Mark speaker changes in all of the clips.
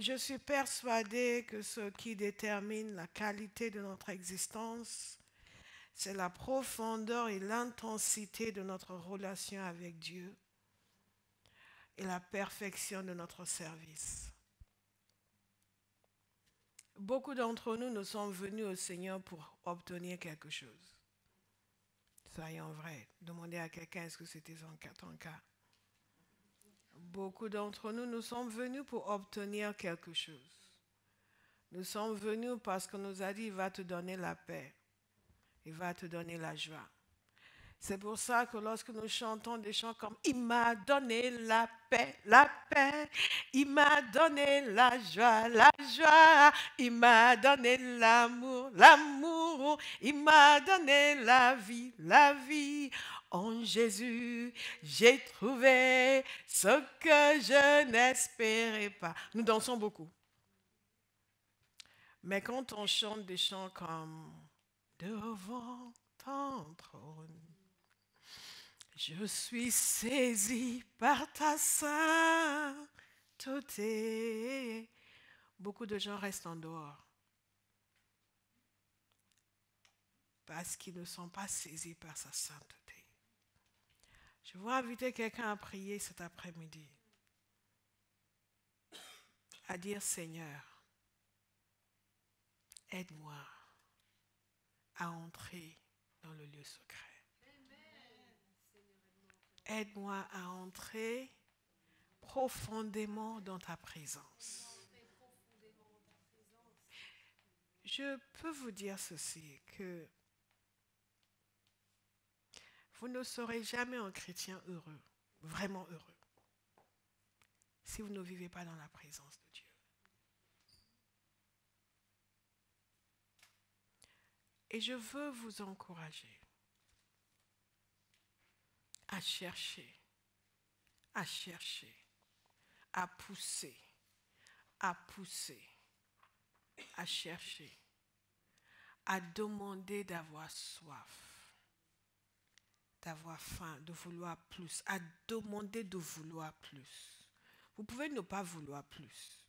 Speaker 1: Je suis persuadée que ce qui détermine la qualité de notre existence, c'est la profondeur et l'intensité de notre relation avec Dieu et la perfection de notre service. Beaucoup d'entre nous sommes venus au Seigneur pour obtenir quelque chose. Soyons vrais. Demandez à quelqu'un, est-ce que c'était ton cas? Beaucoup d'entre nous sommes venus pour obtenir quelque chose. Nous sommes venus parce qu'on nous a dit, il va te donner la paix. Il va te donner la joie. C'est pour ça que lorsque nous chantons des chants comme « Il m'a donné la paix, il m'a donné la joie, il m'a donné l'amour, il m'a donné la vie. En Jésus, j'ai trouvé ce que je n'espérais pas. » Nous dansons beaucoup. Mais quand on chante des chants comme « Devant ton trône », je suis saisi par ta sainteté. Beaucoup de gens restent en dehors parce qu'ils ne sont pas saisis par sa sainteté. Je veux inviter quelqu'un à prier cet après-midi, à dire Seigneur, aide-moi à entrer dans le lieu secret. Aide-moi à entrer profondément dans ta présence. Je peux vous dire ceci, que vous ne serez jamais un chrétien heureux, vraiment heureux, si vous ne vivez pas dans la présence de Dieu. Et je veux vous encourager à chercher, à pousser, à chercher, à demander d'avoir soif, d'avoir faim, de vouloir plus, à demander de vouloir plus. Vous pouvez ne pas vouloir plus,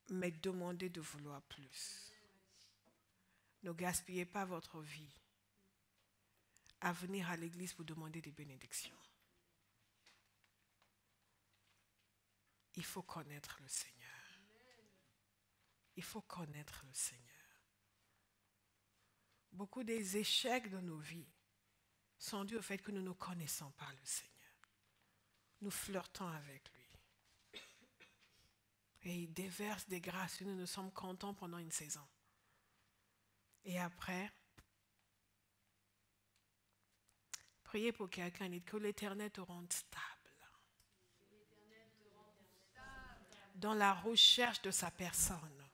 Speaker 1: mais demandez de vouloir plus. Ne gaspillez pas votre vie à venir à l'église pour demander des bénédictions. Il faut connaître le Seigneur. Il faut connaître le Seigneur. Beaucoup des échecs de nos vies sont dus au fait que nous ne connaissons pas le Seigneur. Nous flirtons avec lui. Et il déverse des grâces et nous sommes contents pendant une saison. Et après, priez pour quelqu'un et dites que l'Éternel te rende stable dans la recherche de sa personne.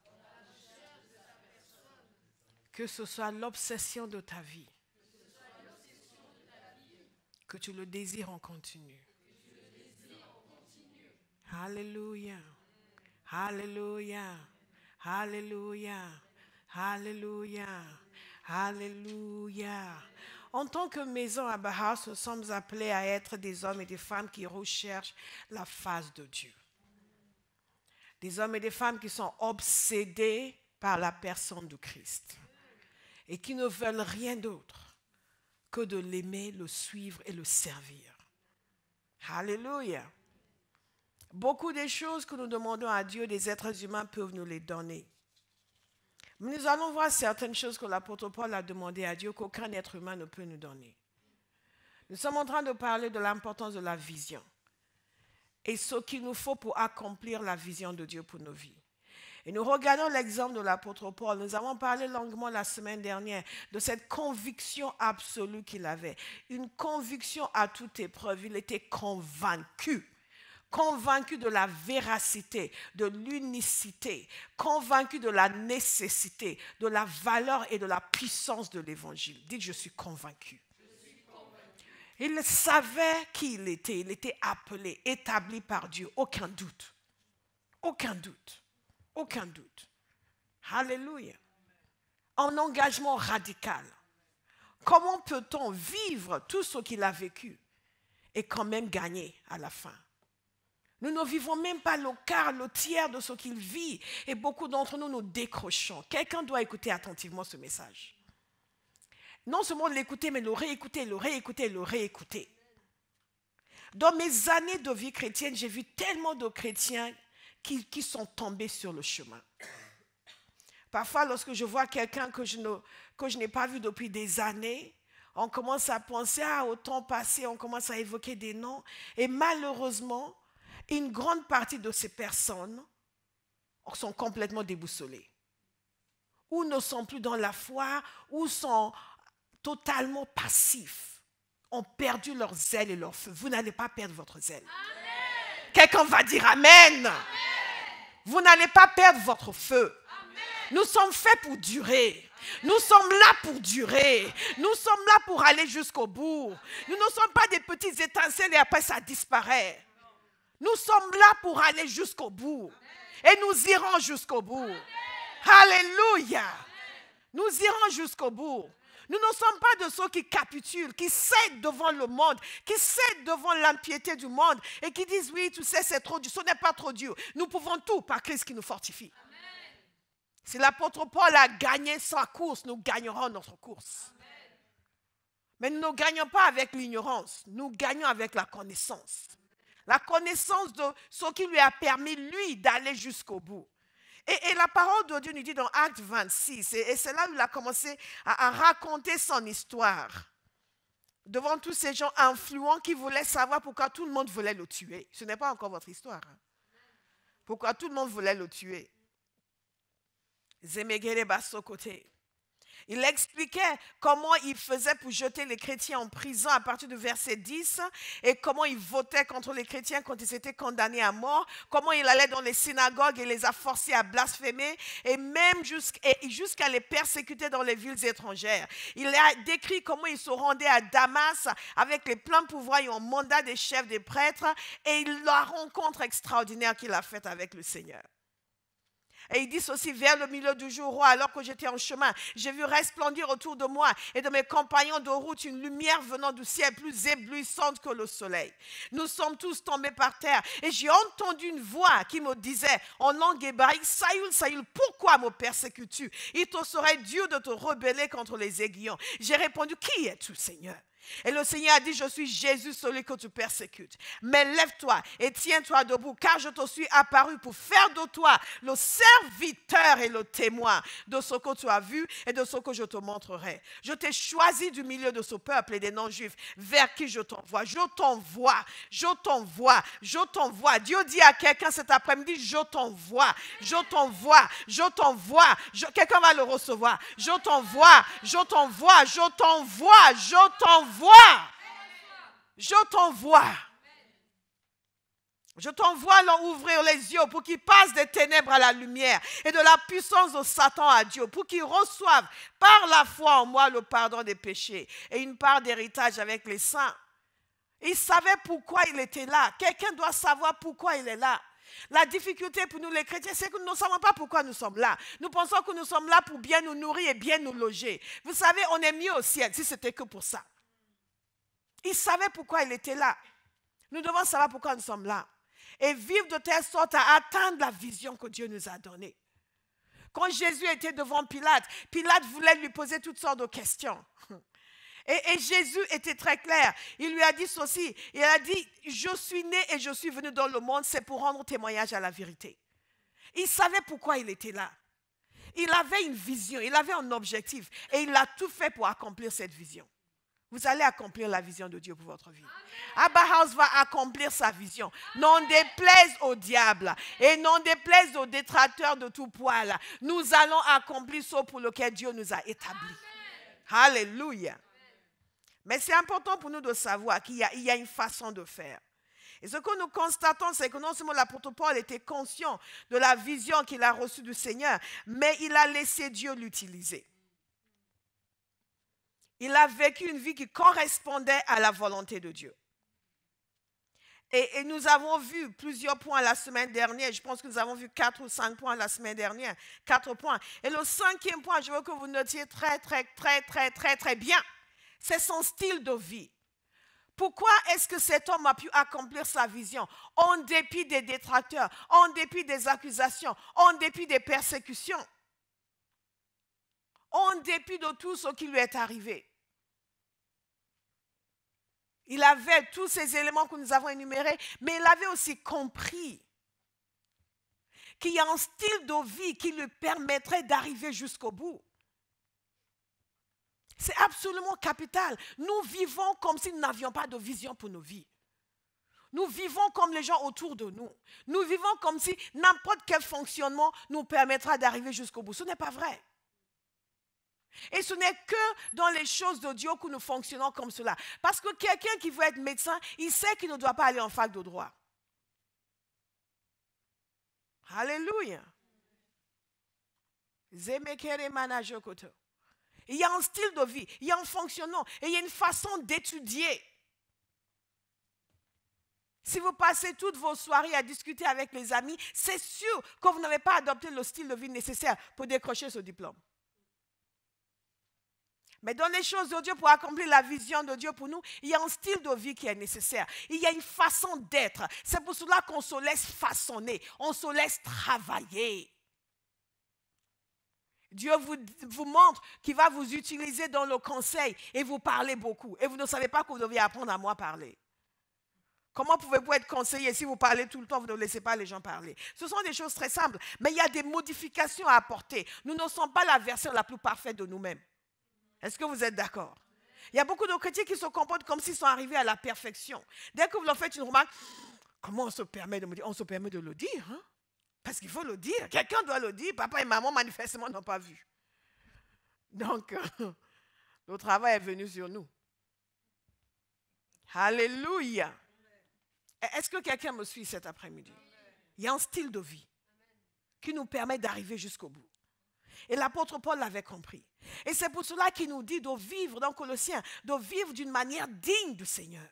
Speaker 1: Que ce soit l'obsession de ta vie. Que tu le désires en continu. Alléluia. Alléluia. Alléluia. Alléluia. Alléluia. En tant que maison à Bahas, nous sommes appelés à être des hommes et des femmes qui recherchent la face de Dieu. Des hommes et des femmes qui sont obsédés par la personne de Christ et qui ne veulent rien d'autre que de l'aimer, le suivre et le servir. Alléluia. Beaucoup des choses que nous demandons à Dieu, des êtres humains peuvent nous les donner. Mais nous allons voir certaines choses que l'apôtre Paul a demandé à Dieu qu'aucun être humain ne peut nous donner. Nous sommes en train de parler de l'importance de la vision et ce qu'il nous faut pour accomplir la vision de Dieu pour nos vies. Et nous regardons l'exemple de l'apôtre Paul. Nous avons parlé longuement la semaine dernière de cette conviction absolue qu'il avait. Une conviction à toute épreuve. Il était convaincu de la véracité, de l'unicité, convaincu de la nécessité, de la valeur et de la puissance de l'évangile. Dites, je suis convaincu. Il savait qui il était appelé, établi par Dieu, aucun doute. Aucun doute. Aucun doute. Alléluia. Un engagement radical. Comment peut-on vivre tout ce qu'il a vécu et quand même gagner à la fin? Nous ne vivons même pas le quart, le tiers de ce qu'il vit. Et beaucoup d'entre nous, nous décrochons. Quelqu'un doit écouter attentivement ce message. Non seulement l'écouter, mais le réécouter, le réécouter, le réécouter. Dans mes années de vie chrétienne, j'ai vu tellement de chrétiens qui sont tombés sur le chemin. Parfois, lorsque je vois quelqu'un que je n'ai pas vu depuis des années, on commence à penser au temps passé, on commence à évoquer des noms. Et malheureusement, une grande partie de ces personnes sont complètement déboussolées. Ou ne sont plus dans la foi, ou sont totalement passifs. Ont perdu leur zèle et leur feu. Vous n'allez pas perdre votre zèle. Quelqu'un va dire Amen. Amen. Vous n'allez pas perdre votre feu. Amen. Nous sommes faits pour durer. Nous sommes là pour durer. Nous sommes là pour aller jusqu'au bout. Nous ne sommes pas des petites étincelles et après ça disparaît. Nous sommes là pour aller jusqu'au bout. Et nous irons jusqu'au bout. Alléluia. Nous irons jusqu'au bout. Nous ne sommes pas de ceux qui capitulent, qui cèdent devant le monde, qui cèdent devant l'impiété du monde et qui disent oui, tu sais, c'est trop dur. Ce n'est pas trop dur. Nous pouvons tout par Christ qui nous fortifie. Amen. Si l'apôtre Paul a gagné sa course, nous gagnerons notre course. Amen. Mais nous ne gagnons pas avec l'ignorance, nous gagnons avec la connaissance. La connaissance de ce qui lui a permis, lui, d'aller jusqu'au bout. Et la parole de Dieu nous dit dans Actes 26, et c'est là où il a commencé à raconter son histoire devant tous ces gens influents qui voulaient savoir pourquoi tout le monde voulait le tuer. Ce n'est pas encore votre histoire. Hein? Pourquoi tout le monde voulait le tuer. Zemegere Basokote. Il expliquait comment il faisait pour jeter les chrétiens en prison à partir du verset 10 et comment il votait contre les chrétiens quand ils étaient condamnés à mort, comment il allait dans les synagogues et les a forcés à blasphémer et même jusqu'à les persécuter dans les villes étrangères. Il a décrit comment il se rendait à Damas avec les pleins pouvoirs et en mandat des chefs des prêtres et la rencontre extraordinaire qu'il a faite avec le Seigneur. Et il dit ceci, vers le milieu du jour, alors que j'étais en chemin, j'ai vu resplendir autour de moi et de mes compagnons de route une lumière venant du ciel plus éblouissante que le soleil. Nous sommes tous tombés par terre et j'ai entendu une voix qui me disait en langue hébraïque, Saül, Saül, pourquoi me persécutes-tu? Il te serait dur de te rebeller contre les aiguillons. J'ai répondu, qui es-tu, Seigneur? Et le Seigneur a dit, je suis Jésus, celui que tu persécutes. Mais lève-toi et tiens-toi debout, car je te suis apparu pour faire de toi le serviteur et le témoin de ce que tu as vu et de ce que je te montrerai. Je t'ai choisi du milieu de ce peuple et des non-juifs vers qui je t'envoie. Je t'envoie, je t'envoie, je t'envoie. Dieu dit à quelqu'un cet après-midi, je t'envoie, je t'envoie, je t'envoie. Quelqu'un va le recevoir. Je t'envoie, je t'envoie, je t'envoie, je t'envoie. Je t'envoie. Je t'envoie leur ouvrir les yeux pour qu'ils passent des ténèbres à la lumière et de la puissance de Satan à Dieu, pour qu'ils reçoivent par la foi en moi le pardon des péchés et une part d'héritage avec les saints. Il savait pourquoi il était là. Quelqu'un doit savoir pourquoi il est là. La difficulté pour nous les chrétiens, c'est que nous ne savons pas pourquoi nous sommes là. Nous pensons que nous sommes là pour bien nous nourrir et bien nous loger. Vous savez, on est mieux au ciel si c'était que pour ça. Il savait pourquoi il était là. Nous devons savoir pourquoi nous sommes là. Et vivre de telle sorte à atteindre la vision que Dieu nous a donnée. Quand Jésus était devant Pilate, Pilate voulait lui poser toutes sortes de questions. Et Jésus était très clair. Il lui a dit ceci. Il a dit, je suis né et je suis venu dans le monde, c'est pour rendre témoignage à la vérité. Il savait pourquoi il était là. Il avait une vision, il avait un objectif. Et il a tout fait pour accomplir cette vision. Vous allez accomplir la vision de Dieu pour votre vie. Abba House va accomplir sa vision. Non déplaise au diable et non déplaise aux détracteurs de tout poil. Nous allons accomplir ce pour lequel Dieu nous a établis. Alléluia. Mais c'est important pour nous de savoir qu'il y a une façon de faire. Et ce que nous constatons, c'est que non seulement l'apôtre Paul était conscient de la vision qu'il a reçue du Seigneur, mais il a laissé Dieu l'utiliser. Il a vécu une vie qui correspondait à la volonté de Dieu. Et nous avons vu plusieurs points la semaine dernière. Je pense que nous avons vu 4 ou 5 points la semaine dernière. 4 points. Et le 5e point, je veux que vous notiez très bien. C'est son style de vie. Pourquoi est-ce que cet homme a pu accomplir sa vision en dépit des détracteurs, en dépit des accusations, en dépit des persécutions, en dépit de tout ce qui lui est arrivé? Il avait tous ces éléments que nous avons énumérés, mais il avait aussi compris qu'il y a un style de vie qui lui permettrait d'arriver jusqu'au bout. C'est absolument capital. Nous vivons comme si nous n'avions pas de vision pour nos vies. Nous vivons comme les gens autour de nous. Nous vivons comme si n'importe quel fonctionnement nous permettra d'arriver jusqu'au bout. Ce n'est pas vrai. Et ce n'est que dans les choses de Dieu que nous fonctionnons comme cela. Parce que quelqu'un qui veut être médecin, il sait qu'il ne doit pas aller en fac de droit. Alléluia. Il y a un style de vie, il y a un fonctionnement et il y a une façon d'étudier. Si vous passez toutes vos soirées à discuter avec les amis, c'est sûr que vous n'avez pas adopté le style de vie nécessaire pour décrocher ce diplôme. Mais dans les choses de Dieu, pour accomplir la vision de Dieu pour nous, il y a un style de vie qui est nécessaire. Il y a une façon d'être. C'est pour cela qu'on se laisse façonner, on se laisse travailler. Dieu vous montre qu'il va vous utiliser dans le conseil et vous parlez beaucoup. Et vous ne savez pas que vous devez apprendre à moi parler. Comment pouvez-vous être conseiller si vous parlez tout le temps, vous ne laissez pas les gens parler? Ce sont des choses très simples, mais il y a des modifications à apporter. Nous ne sommes pas la version la plus parfaite de nous-mêmes. Est-ce que vous êtes d'accord? Il y a beaucoup de chrétiens qui se comportent comme s'ils sont arrivés à la perfection. Dès que vous leur faites une remarque, comment on se permet de me dire? On se permet de le dire, hein? Parce qu'il faut le dire. Quelqu'un doit le dire. Papa et maman, manifestement, n'ont pas vu. Donc, le travail est venu sur nous. Alléluia. Est-ce que quelqu'un me suit cet après-midi? Il y a un style de vie qui nous permet d'arriver jusqu'au bout. Et l'apôtre Paul l'avait compris. Et c'est pour cela qu'il nous dit de vivre, dans Colossiens, de vivre d'une manière digne du Seigneur.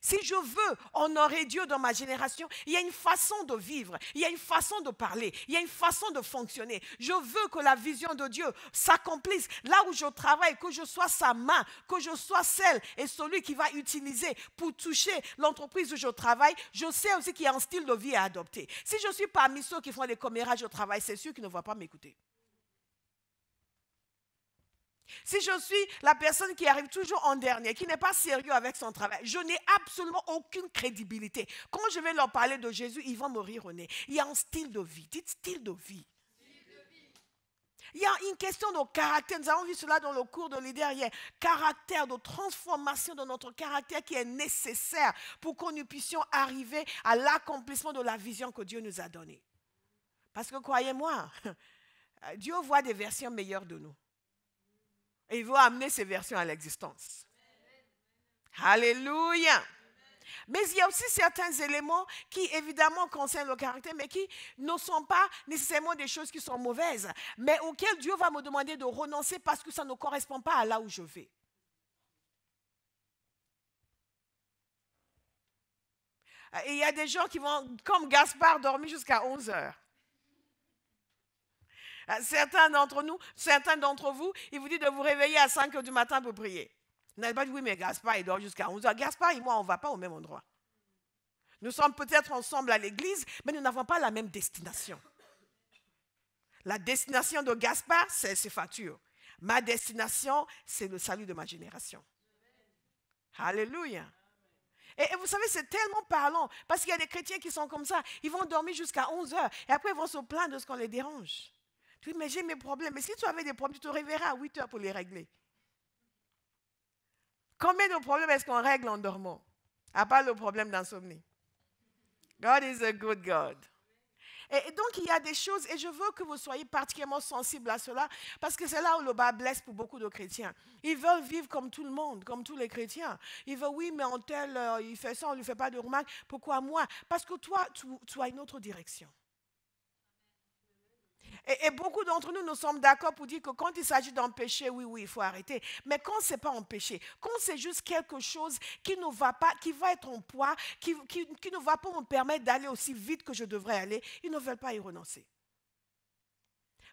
Speaker 1: Si je veux honorer Dieu dans ma génération, il y a une façon de vivre, il y a une façon de parler, il y a une façon de fonctionner. Je veux que la vision de Dieu s'accomplisse là où je travaille, que je sois sa main, que je sois celle et celui qui va utiliser pour toucher l'entreprise où je travaille. Je sais aussi qu'il y a un style de vie à adopter. Si je suis parmi ceux qui font des commérages au travail, c'est sûr qu'ils ne vont pas m'écouter. Si je suis la personne qui arrive toujours en dernier, qui n'est pas sérieux avec son travail, je n'ai absolument aucune crédibilité. Quand je vais leur parler de Jésus, ils vont me rire au nez. Il y a un style de vie. Dites style de vie. Il y a une question de caractère. Nous avons vu cela dans le cours de leader hier. Caractère, de transformation de notre caractère qui est nécessaire pour que nous puissions arriver à l'accomplissement de la vision que Dieu nous a donnée. Parce que croyez-moi, Dieu voit des versions meilleures de nous. Et il veut amener ces versions à l'existence. Alléluia. Mais il y a aussi certains éléments qui évidemment concernent le caractère, mais qui ne sont pas nécessairement des choses qui sont mauvaises, mais auxquelles Dieu va me demander de renoncer parce que ça ne correspond pas à là où je vais. Et il y a des gens qui vont, comme Gaspard, dormir jusqu'à 11 heures. Certains d'entre vous, ils vous disent de vous réveiller à 5 heures du matin pour prier. Vous n'avez pas dit, oui, mais Gaspard, il dort jusqu'à 11 heures. Gaspard et moi, on ne va pas au même endroit. Nous sommes peut-être ensemble à l'église, mais nous n'avons pas la même destination. La destination de Gaspard, c'est ses factures. Ma destination, c'est le salut de ma génération. Alléluia. Et vous savez, c'est tellement parlant, parce qu'il y a des chrétiens qui sont comme ça. Ils vont dormir jusqu'à 11 heures, et après ils vont se plaindre de ce qu'on les dérange. Tu dis, mais j'ai mes problèmes. Mais si tu avais des problèmes, tu te réveilleras à 8 heures pour les régler. Combien de problèmes est-ce qu'on règle en dormant? À part le problème d'insomnie. God is a good God. Et donc, il y a des choses, et je veux que vous soyez particulièrement sensibles à cela, parce que c'est là où le bas blesse pour beaucoup de chrétiens. Ils veulent vivre comme tout le monde, comme tous les chrétiens. Ils veulent, oui, mais en tel, il fait ça, on ne lui fait pas de remarques. Pourquoi moi? Parce que toi, tu as une autre direction. Et beaucoup d'entre nous, nous sommes d'accord pour dire que quand il s'agit d'un péché, oui, il faut arrêter. Mais quand ce n'est pas un péché, quand c'est juste quelque chose qui ne va pas, qui va être en poids, qui ne va pas me permettre d'aller aussi vite que je devrais aller, ils ne veulent pas y renoncer.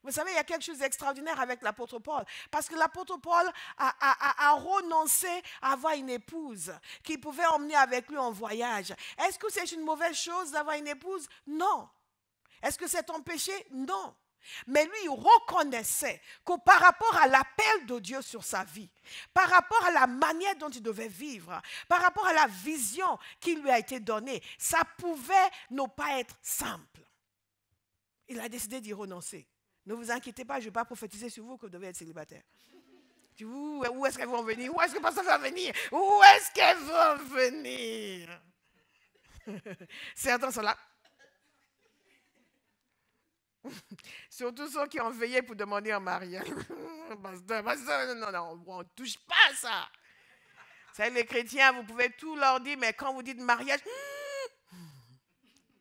Speaker 1: Vous savez, il y a quelque chose d'extraordinaire avec l'apôtre Paul. Parce que l'apôtre Paul a renoncé à avoir une épouse qu'il pouvait emmener avec lui en voyage. Est-ce que c'est une mauvaise chose d'avoir une épouse? Non. Est-ce que c'est un péché? Non. Mais lui, il reconnaissait que par rapport à l'appel de Dieu sur sa vie, par rapport à la manière dont il devait vivre, par rapport à la vision qui lui a été donnée, ça pouvait ne pas être simple. Il a décidé d'y renoncer. Ne vous inquiétez pas, je ne vais pas prophétiser sur vous que vous devez être célibataire. Où est-ce qu'elles vont venir? Où est-ce que le pasteur va venir? Où est-ce qu'elles vont venir? Certains sont là. Surtout ceux qui ont veillé pour demander en mariage. Non, on ne touche pas à ça. C'est les chrétiens, vous pouvez tout leur dire, mais quand vous dites mariage,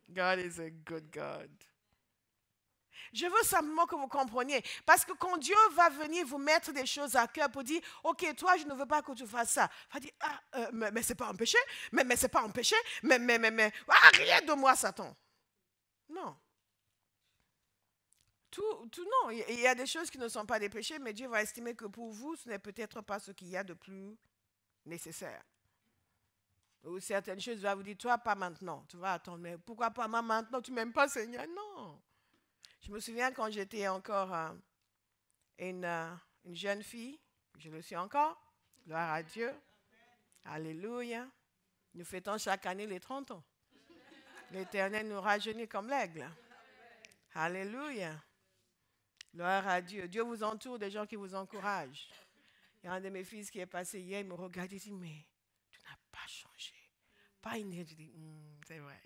Speaker 1: God is a good God. Je veux simplement que vous compreniez. Parce que quand Dieu va venir vous mettre des choses à cœur pour dire, ok, toi, je ne veux pas que tu fasses ça. Il va dire, mais c'est pas un péché. Mais c'est pas un péché. Mais, rien de moi, Satan. Non. Non, il y a des choses qui ne sont pas des péchés, mais Dieu va estimer que pour vous, ce n'est peut-être pas ce qu'il y a de plus nécessaire. Ou certaines choses, il va vous dire, toi, pas maintenant. Tu vas attendre, mais pourquoi pas moi maintenant? Tu ne m'aimes pas, Seigneur? Non. Je me souviens quand j'étais encore une jeune fille, je le suis encore, gloire à Dieu, alléluia. Nous fêtons chaque année les 30 ans. L'Éternel nous rajeunit comme l'aigle. Alléluia. Gloire à Dieu. Dieu vous entoure des gens qui vous encouragent. Il y a un de mes fils qui est passé hier, il me regarde et dit, mais tu n'as pas changé. Pas une je dis, c'est vrai.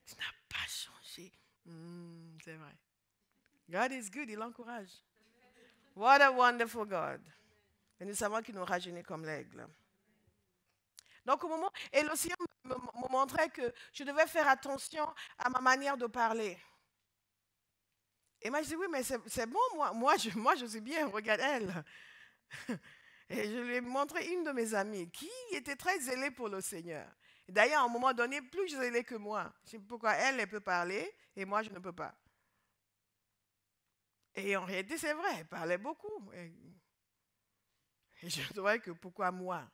Speaker 1: Tu n'as pas changé. C'est vrai. God is good, il l'encourage. What a wonderful God. Et nous savons qu'il nous rajeunit comme l'aigle. Donc au moment, et le Seigneur me montrait que je devais faire attention à ma manière de parler. Et moi je dis, oui, mais c'est bon, moi je suis bien, regarde elle. Et je lui ai montré une de mes amies qui était très zélée pour le Seigneur. D'ailleurs, à un moment donné, plus zélée que moi. Je sais pourquoi elle peut parler et moi, je ne peux pas. Et en réalité, c'est vrai, elle parlait beaucoup. Et je trouvais que pourquoi moi?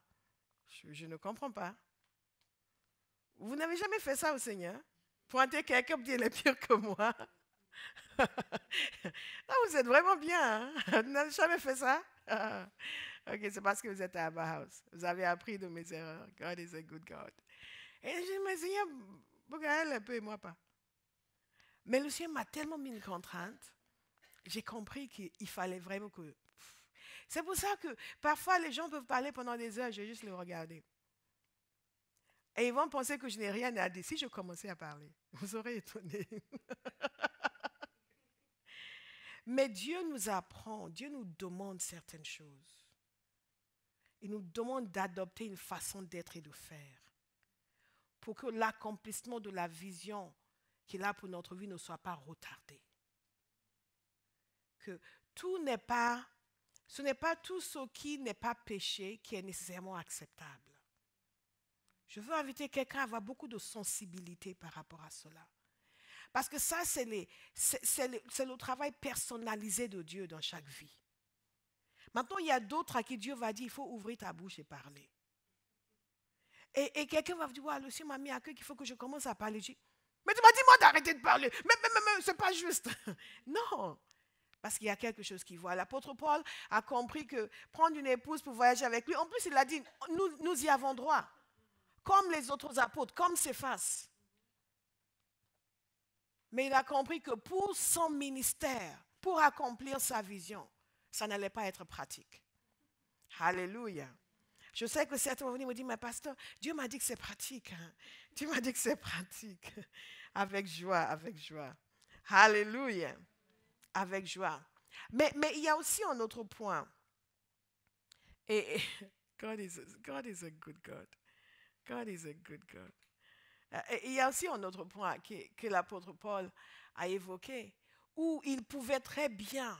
Speaker 1: Je ne comprends pas. Vous n'avez jamais fait ça au Seigneur? Pointer quelqu'un pour dire elle est pire que moi. Là, vous êtes vraiment bien. Hein? Vous n'avez jamais fait ça? Ok, c'est parce que vous êtes à Abba House. Vous avez appris de mes erreurs. God is a good God. Et je dis, mais Seigneur, pourquoi elle peut et moi pas? Mais le Seigneur m'a tellement mis une contrainte. J'ai compris qu'il fallait vraiment que... C'est pour ça que parfois les gens peuvent parler pendant des heures, je vais juste les regarder. Et ils vont penser que je n'ai rien à dire. Si je commençais à parler, vous serez étonnés. Mais Dieu nous apprend, Dieu nous demande certaines choses. Il nous demande d'adopter une façon d'être et de faire pour que l'accomplissement de la vision qu'il a pour notre vie ne soit pas retardé. Que ce n'est pas tout ce qui n'est pas péché qui est nécessairement acceptable. Je veux inviter quelqu'un à avoir beaucoup de sensibilité par rapport à cela. Parce que ça, c'est le travail personnalisé de Dieu dans chaque vie. Maintenant, il y a d'autres à qui Dieu va dire, il faut ouvrir ta bouche et parler. Et quelqu'un va vous dire, ouais, le Seigneur m'a mis à cœur qu'il faut que je commence à parler. Je dis, mais tu m'as dit moi d'arrêter de parler. Mais c'est pas juste. Non. Parce qu'il y a quelque chose qu'il voit. L'apôtre Paul a compris que prendre une épouse pour voyager avec lui, en plus il a dit, nous y avons droit. Comme les autres apôtres, comme Céphas. Mais il a compris que pour son ministère, pour accomplir sa vision, ça n'allait pas être pratique. Alléluia. Je sais que certains vont venir me dire, mais pasteur, Dieu m'a dit que c'est pratique. Hein? Dieu m'a dit que c'est pratique. Avec joie, avec joie. Alléluia. Avec joie. Mais il y a aussi un autre point. Et God is a good God. God is a good God. Et il y a aussi un autre point que l'apôtre Paul a évoqué, où il pouvait très bien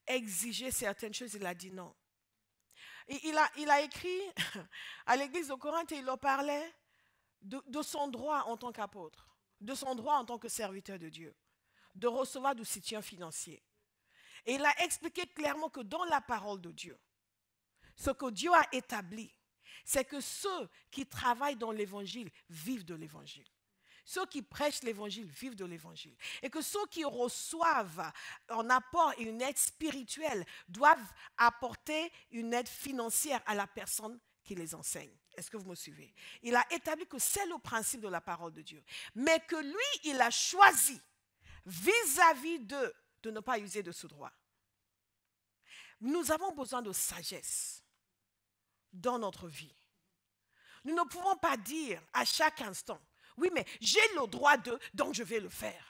Speaker 1: exiger certaines choses, il a dit non. Il a écrit à l'église de Corinthe et il leur parlait de son droit en tant qu'apôtre, de son droit en tant que serviteur de Dieu, de recevoir du soutien financier. Et il a expliqué clairement que dans la parole de Dieu, ce que Dieu a établi, c'est que ceux qui travaillent dans l'évangile vivent de l'évangile. Ceux qui prêchent l'évangile vivent de l'évangile. Et que ceux qui reçoivent un apport et une aide spirituelle doivent apporter une aide financière à la personne qui les enseigne. Est-ce que vous me suivez? Il a établi que c'est le principe de la parole de Dieu. Mais que lui, il a choisi vis-à-vis d'eux de ne pas user de ce droit. Nous avons besoin de sagesse dans notre vie. Nous ne pouvons pas dire à chaque instant, oui, mais j'ai le droit de, donc je vais le faire.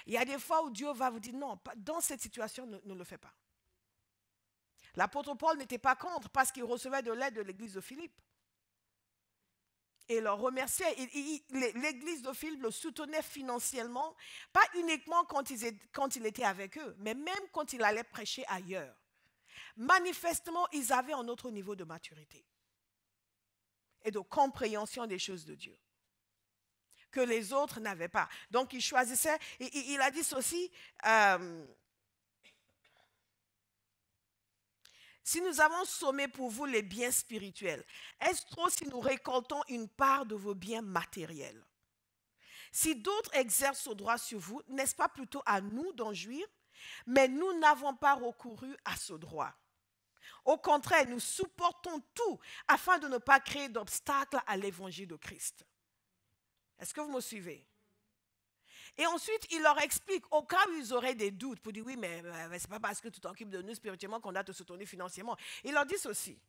Speaker 1: Il y a des fois où Dieu va vous dire, non, dans cette situation, ne le fais pas. L'apôtre Paul n'était pas contre parce qu'il recevait de l'aide de l'église de Philippe. Et il leur remerciait. L'église de Philippe le soutenait financièrement, pas uniquement quand il était avec eux, mais même quand il allait prêcher ailleurs. Manifestement, ils avaient un autre niveau de maturité et de compréhension des choses de Dieu que les autres n'avaient pas. Donc, il choisissait, il a dit ceci, si nous avons sommé pour vous les biens spirituels, est-ce trop si nous récoltons une part de vos biens matériels? Si d'autres exercent ce droit sur vous, n'est-ce pas plutôt à nous d'en jouir? Mais nous n'avons pas recouru à ce droit. Au contraire, nous supportons tout afin de ne pas créer d'obstacles à l'évangile de Christ. Est-ce que vous me suivez? Et ensuite, il leur explique, au cas où ils auraient des doutes, pour dire, oui, mais ce n'est pas parce que tu t'occupes de nous spirituellement qu'on doit te soutenir financièrement. Il leur dit ceci,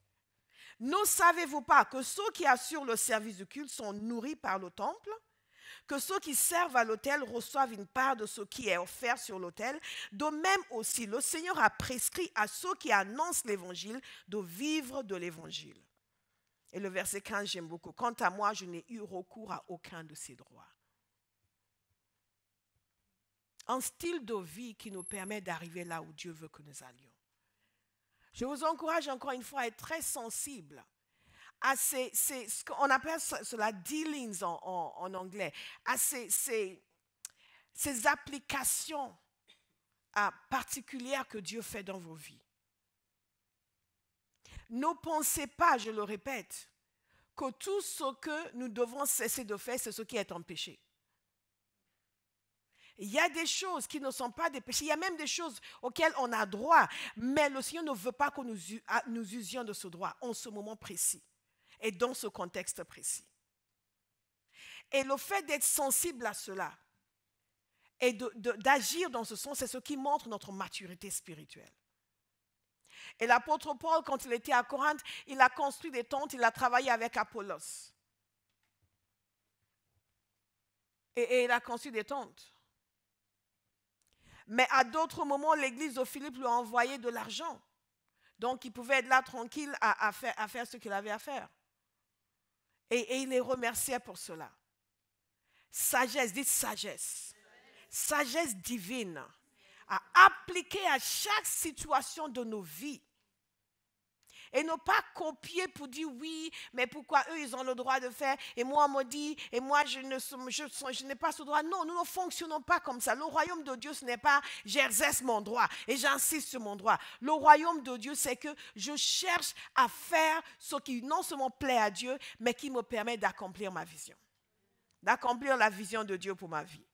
Speaker 1: ne savez-vous pas que ceux qui assurent le service du culte sont nourris par le temple, que ceux qui servent à l'autel reçoivent une part de ce qui est offert sur l'autel? De même aussi, le Seigneur a prescrit à ceux qui annoncent l'évangile de vivre de l'évangile. Et le verset 15, j'aime beaucoup. Quant à moi, je n'ai eu recours à aucun de ces droits. Un style de vie qui nous permet d'arriver là où Dieu veut que nous allions. Je vous encourage encore une fois à être très sensible à ce qu'on appelle cela dealings en anglais, à ces applications particulières que Dieu fait dans vos vies. Ne pensez pas, je le répète, que tout ce que nous devons cesser de faire, c'est ce qui est en péché. Il y a des choses qui ne sont pas des péchés. Il y a même des choses auxquelles on a droit. Mais le Seigneur ne veut pas que nous usions de ce droit en ce moment précis et dans ce contexte précis. Et le fait d'être sensible à cela et d'agir dans ce sens, c'est ce qui montre notre maturité spirituelle. Et l'apôtre Paul, quand il était à Corinthe, il a construit des tentes, il a travaillé avec Apollos. Et il a construit des tentes. Mais à d'autres moments, l'église de Philippe lui a envoyé de l'argent. Donc, il pouvait être là tranquille à faire ce qu'il avait à faire. Et il les remerciait pour cela. Sagesse, dites sagesse. Sagesse divine à appliquer à chaque situation de nos vies. Et ne pas copier pour dire oui, mais pourquoi eux ils ont le droit de faire et moi on me dit, et moi je n'ai pas ce droit. Non, nous ne fonctionnons pas comme ça. Le royaume de Dieu, ce n'est pas j'exerce mon droit et j'insiste sur mon droit. Le royaume de Dieu, c'est que je cherche à faire ce qui non seulement plaît à Dieu, mais qui me permet d'accomplir ma vision. D'accomplir la vision de Dieu pour ma vie.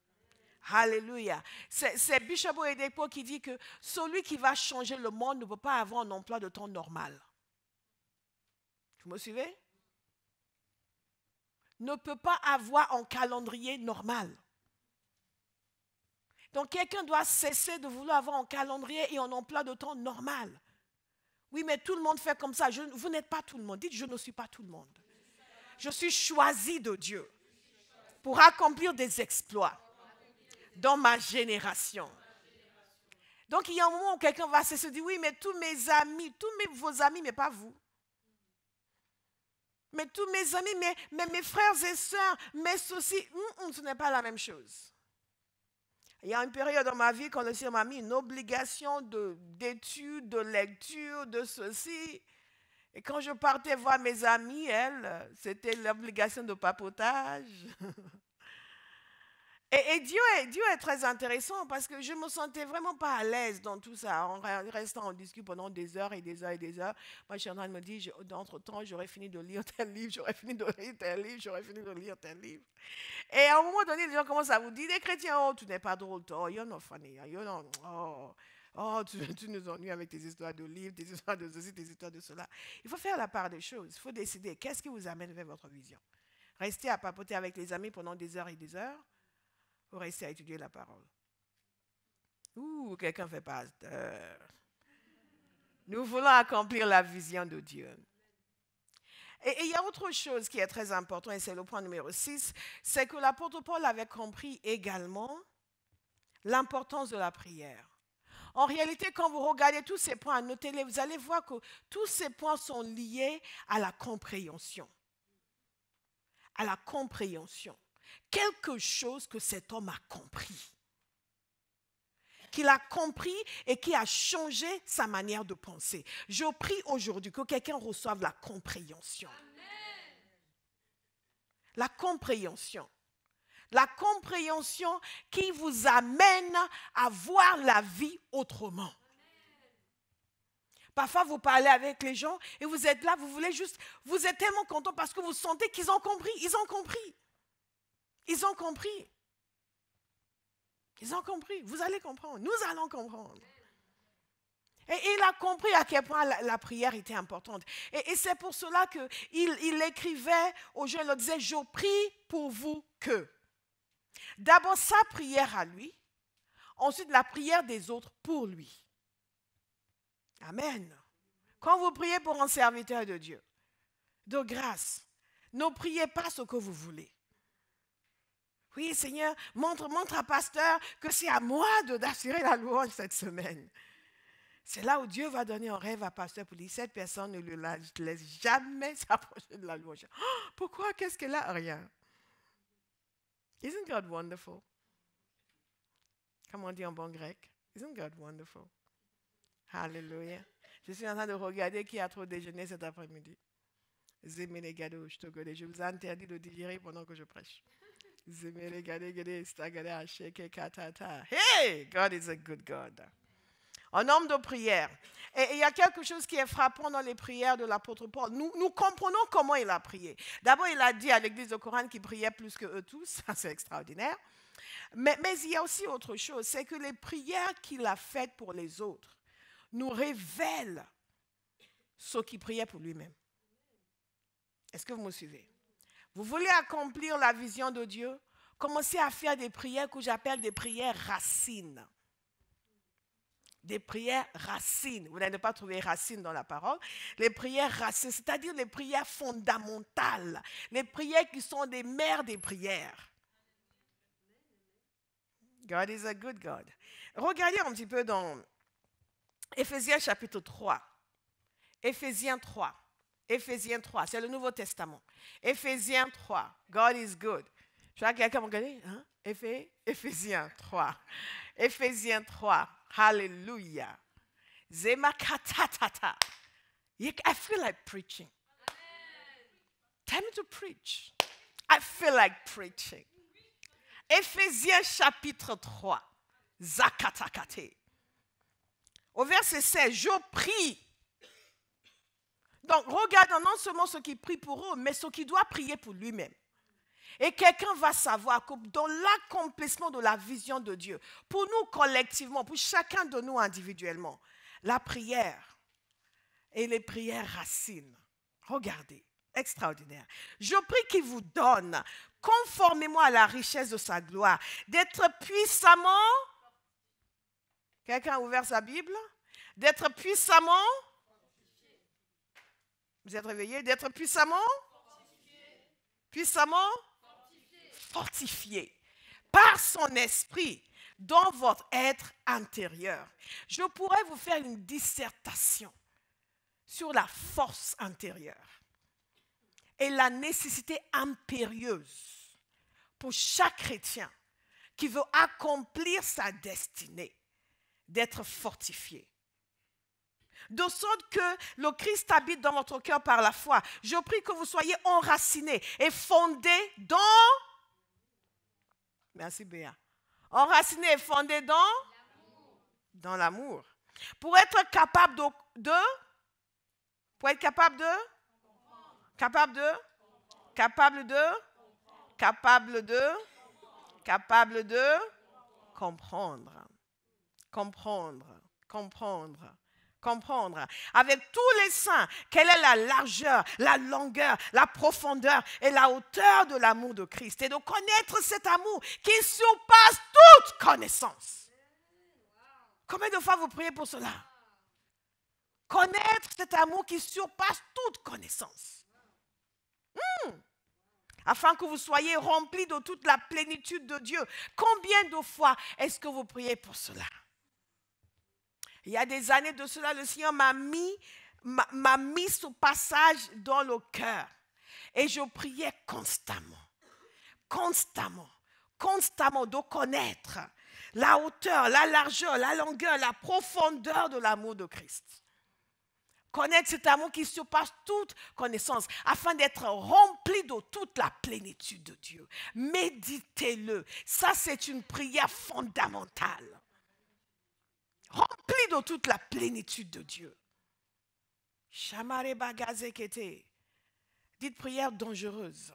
Speaker 1: Alléluia. C'est Bishop Oyedepo qui dit que celui qui va changer le monde ne peut pas avoir un emploi de temps normal. Vous me suivez? Ne peut pas avoir un calendrier normal. Donc quelqu'un doit cesser de vouloir avoir un calendrier et un emploi de temps normal. Oui, mais tout le monde fait comme ça. Vous n'êtes pas tout le monde. Dites, je ne suis pas tout le monde. Je suis choisi de Dieu pour accomplir des exploits dans ma génération. Donc il y a un moment où quelqu'un va se dire, oui, mais tous mes amis, vos amis, mais pas vous. Mais tous mes amis, mais mes frères et sœurs, mais ceci, ce n'est pas la même chose. Il y a une période dans ma vie quand le Seigneur m'a mis une obligation d'études, de lecture, de ceci. Et quand je partais voir mes amis, elles, c'était l'obligation de papotage. Et Dieu est très intéressant parce que je ne me sentais vraiment pas à l'aise dans tout ça. En restant en discute pendant des heures et des heures et des heures. Moi, je suis en train de me dire, d'entre-temps, j'aurais fini de lire tel livre, j'aurais fini de lire tel livre, j'aurais fini de lire tel livre. Et à un moment donné, les gens commencent à vous dire, les chrétiens, oh, tu n'es pas drôle, oh, you're not funny, you're not, oh, tu nous ennuies avec tes histoires de livres, tes histoires de ceci, tes histoires de cela. Il faut faire la part des choses. Il faut décider, qu'est-ce qui vous amène vers votre vision? Rester à papoter avec les amis pendant des heures et des heures? Ou rester à étudier la parole? Ouh, quelqu'un fait pasteur. Nous voulons accomplir la vision de Dieu. Et il y a autre chose qui est très important, et c'est le point numéro 6, c'est que l'apôtre Paul avait compris également l'importance de la prière. En réalité, quand vous regardez tous ces points, notez-les, vous allez voir que tous ces points sont liés à la compréhension. À la compréhension. Quelque chose que cet homme a compris. Qu'il a compris et qui a changé sa manière de penser. Je prie aujourd'hui que quelqu'un reçoive la compréhension. Amen. La compréhension. La compréhension qui vous amène à voir la vie autrement. Parfois, vous parlez avec les gens et vous êtes là, vous voulez juste, vous êtes tellement content parce que vous sentez qu'ils ont compris. Ils ont compris. Ils ont compris. Ils ont compris. Vous allez comprendre. Nous allons comprendre. Et il a compris à quel point la prière était importante. Et c'est pour cela qu'il écrivait aux gens, il leur disait, je prie pour vous que. D'abord sa prière à lui, ensuite la prière des autres pour lui. Amen. Quand vous priez pour un serviteur de Dieu, de grâce, ne priez pas ce que vous voulez. Oui, Seigneur, montre à pasteur que c'est à moi d'assurer la louange cette semaine. C'est là où Dieu va donner un rêve à pasteur pour dire, cette personne ne le laisse jamais s'approcher de la louange. Oh, pourquoi? Qu'est-ce qu'elle a? Rien. Isn't God wonderful? Comme on dit en bon grec. Isn't God wonderful? Hallelujah. Je suis en train de regarder qui a trop déjeuné cet après-midi. Je vous ai interdit de digérer pendant que je prêche. Hey, God is a good God. Un homme de prière. Et il y a quelque chose qui est frappant dans les prières de l'apôtre Paul. Nous comprenons comment il a prié. D'abord, il a dit à l'église de Corinthe qu'il priait plus qu'eux tous. Ça, c'est extraordinaire. Mais il y a aussi autre chose. C'est que les prières qu'il a faites pour les autres nous révèlent ce qu'il priait pour lui-même. Est-ce que vous me suivez? Vous voulez accomplir la vision de Dieu? Commencez à faire des prières que j'appelle des prières racines. Des prières racines. Vous n'allez pas trouver racines dans la parole. Les prières racines, c'est-à-dire les prières fondamentales. Les prières qui sont des mères des prières. God is a good God. Regardez un petit peu dans Éphésiens chapitre 3. Éphésiens 3. Éphésiens 3, c'est le Nouveau Testament. Éphésiens 3, God is good. Je vois quelqu'un me regarder, hein? Éphésiens 3. Éphésiens 3, Hallelujah. Zemakatata. I feel like preaching. Tell me to preach. I feel like preaching. Éphésiens chapitre 3, Zakatakate. Au verset 16, je prie. Donc, regardons non seulement ceux qui prient pour eux, mais ceux qui doivent prier pour lui-même. Et quelqu'un va savoir que dans l'accomplissement de la vision de Dieu, pour nous collectivement, pour chacun de nous individuellement, la prière et les prières racines. Regardez, extraordinaire. Je prie qu'il vous donne, conformément à la richesse de sa gloire, d'être puissamment, quelqu'un a ouvert sa Bible, d'être puissamment, vous êtes réveillés, d'être puissamment, puissamment fortifié par son esprit dans votre être intérieur. Je pourrais vous faire une dissertation sur la force intérieure et la nécessité impérieuse pour chaque chrétien qui veut accomplir sa destinée d'être fortifié. De sorte que le Christ habite dans votre cœur par la foi. Je prie que vous soyez enracinés et fondés dans Merci Béa. Enraciné et fondé dans l'amour. Pour être capable pour être capable de comprendre. Avec tous les saints, quelle est la largeur, la longueur, la profondeur et la hauteur de l'amour de Christ. Et de connaître cet amour qui surpasse toute connaissance. Combien de fois vous priez pour cela? Connaître cet amour qui surpasse toute connaissance. Afin que vous soyez remplis de toute la plénitude de Dieu. Combien de fois est-ce que vous priez pour cela? Il y a des années de cela, le Seigneur m'a mis ce passage dans le cœur. Et je priais constamment de connaître la hauteur, la largeur, la longueur, la profondeur de l'amour de Christ. Connaître cet amour qui surpasse toute connaissance, afin d'être rempli de toute la plénitude de Dieu. Méditez-le. Ça, c'est une prière fondamentale. Rempli de toute la plénitude de Dieu. Dites prière dangereuse.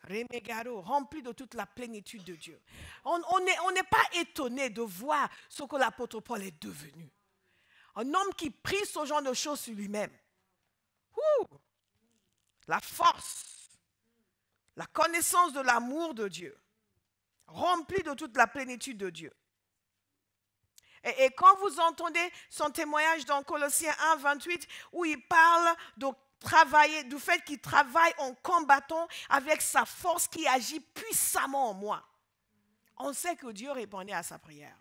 Speaker 1: Remegaro, rempli de toute la plénitude de Dieu. On n'est pas étonné de voir ce que l'apôtre Paul est devenu. Un homme qui prie ce genre de choses sur lui-même. La force, la connaissance de l'amour de Dieu, rempli de toute la plénitude de Dieu. Et quand vous entendez son témoignage dans Colossiens 1, 28, où il parle du fait qu'il travaille en combattant avec sa force qui agit puissamment en moi, on sait que Dieu répondait à sa prière.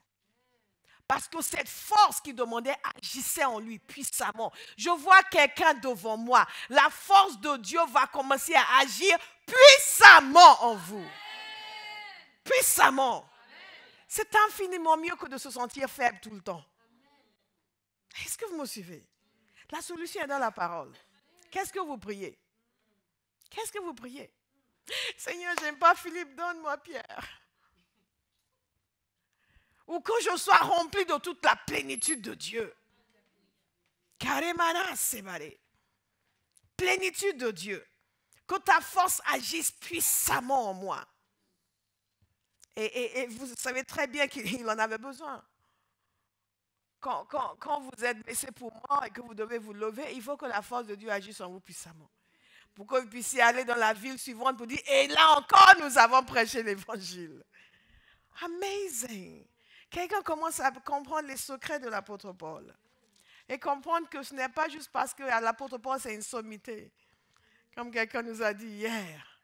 Speaker 1: Parce que cette force qu'il demandait agissait en lui puissamment. Je vois quelqu'un devant moi. La force de Dieu va commencer à agir puissamment en vous. Puissamment. C'est infiniment mieux que de se sentir faible tout le temps. Est-ce que vous me suivez? La solution est dans la parole. Qu'est-ce que vous priez? Qu'est-ce que vous priez? Seigneur, j'aime pas Philippe, donne-moi Pierre. Ou que je sois rempli de toute la plénitude de Dieu. Karemana sebare. Plénitude de Dieu. Que ta force agisse puissamment en moi. Et vous savez très bien qu'il en avait besoin. Quand vous êtes blessé pour moi et que vous devez vous lever, il faut que la force de Dieu agisse en vous puissamment. Pour que vous puissiez aller dans la ville suivante pour dire, et là encore, nous avons prêché l'évangile. Amazing. Quelqu'un commence à comprendre les secrets de l'apôtre Paul. Et comprendre que ce n'est pas juste parce que l'apôtre Paul, c'est une sommité. Comme quelqu'un nous a dit hier.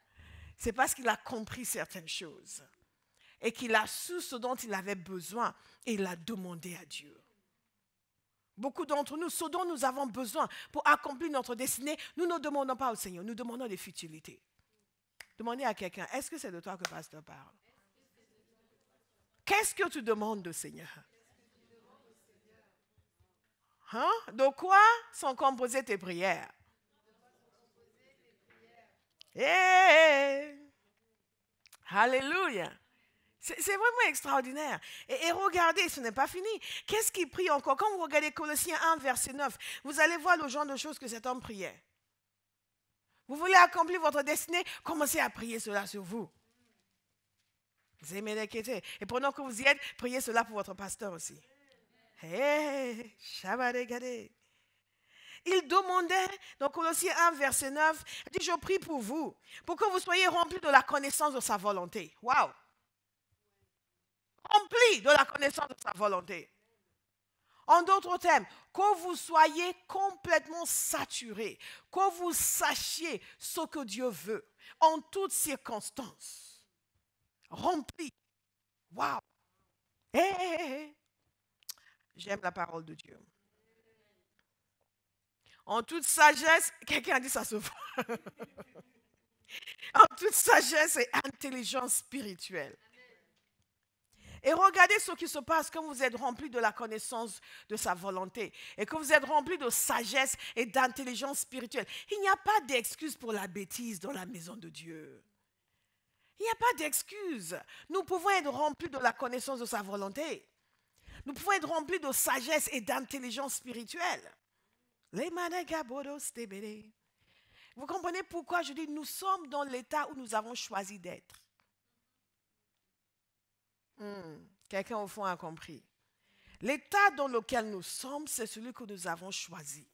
Speaker 1: C'est parce qu'il a compris certaines choses. Et qu'il a su ce dont il avait besoin. Et il a demandé à Dieu. Beaucoup d'entre nous, ce dont nous avons besoin pour accomplir notre destinée, nous ne demandons pas au Seigneur. Nous demandons des futilités. Demandez à quelqu'un, est-ce que c'est de toi que le pasteur parle? Qu'est-ce que tu demandes au Seigneur? Hein? De quoi sont composées tes prières? Hey! Alléluia! C'est vraiment extraordinaire. Et regardez, ce n'est pas fini. Qu'est-ce qu'il prie encore? Quand vous regardez Colossiens 1, verset 9, vous allez voir le genre de choses que cet homme priait. Vous voulez accomplir votre destinée? Commencez à prier cela sur vous. Et pendant que vous y êtes, priez cela pour votre pasteur aussi. Hey, il demandait, dans Colossiens 1, verset 9, il dit, je prie pour vous, pour que vous soyez remplis de la connaissance de sa volonté. Waouh! Remplis de la connaissance de sa volonté. En d'autres termes, que vous soyez complètement saturés, que vous sachiez ce que Dieu veut, en toutes circonstances. Rempli. Waouh! Hey. J'aime la parole de Dieu. En toute sagesse, quelqu'un a dit ça se voit. En toute sagesse et intelligence spirituelle. Et regardez ce qui se passe quand vous êtes rempli de la connaissance de sa volonté et que vous êtes rempli de sagesse et d'intelligence spirituelle. Il n'y a pas d'excuse pour la bêtise dans la maison de Dieu. Il n'y a pas d'excuse. Nous pouvons être remplis de la connaissance de sa volonté. Nous pouvons être remplis de sagesse et d'intelligence spirituelle. Vous comprenez pourquoi je dis nous sommes dans l'état où nous avons choisi d'être. Quelqu'un au fond a compris. L'état dans lequel nous sommes, c'est celui que nous avons choisi.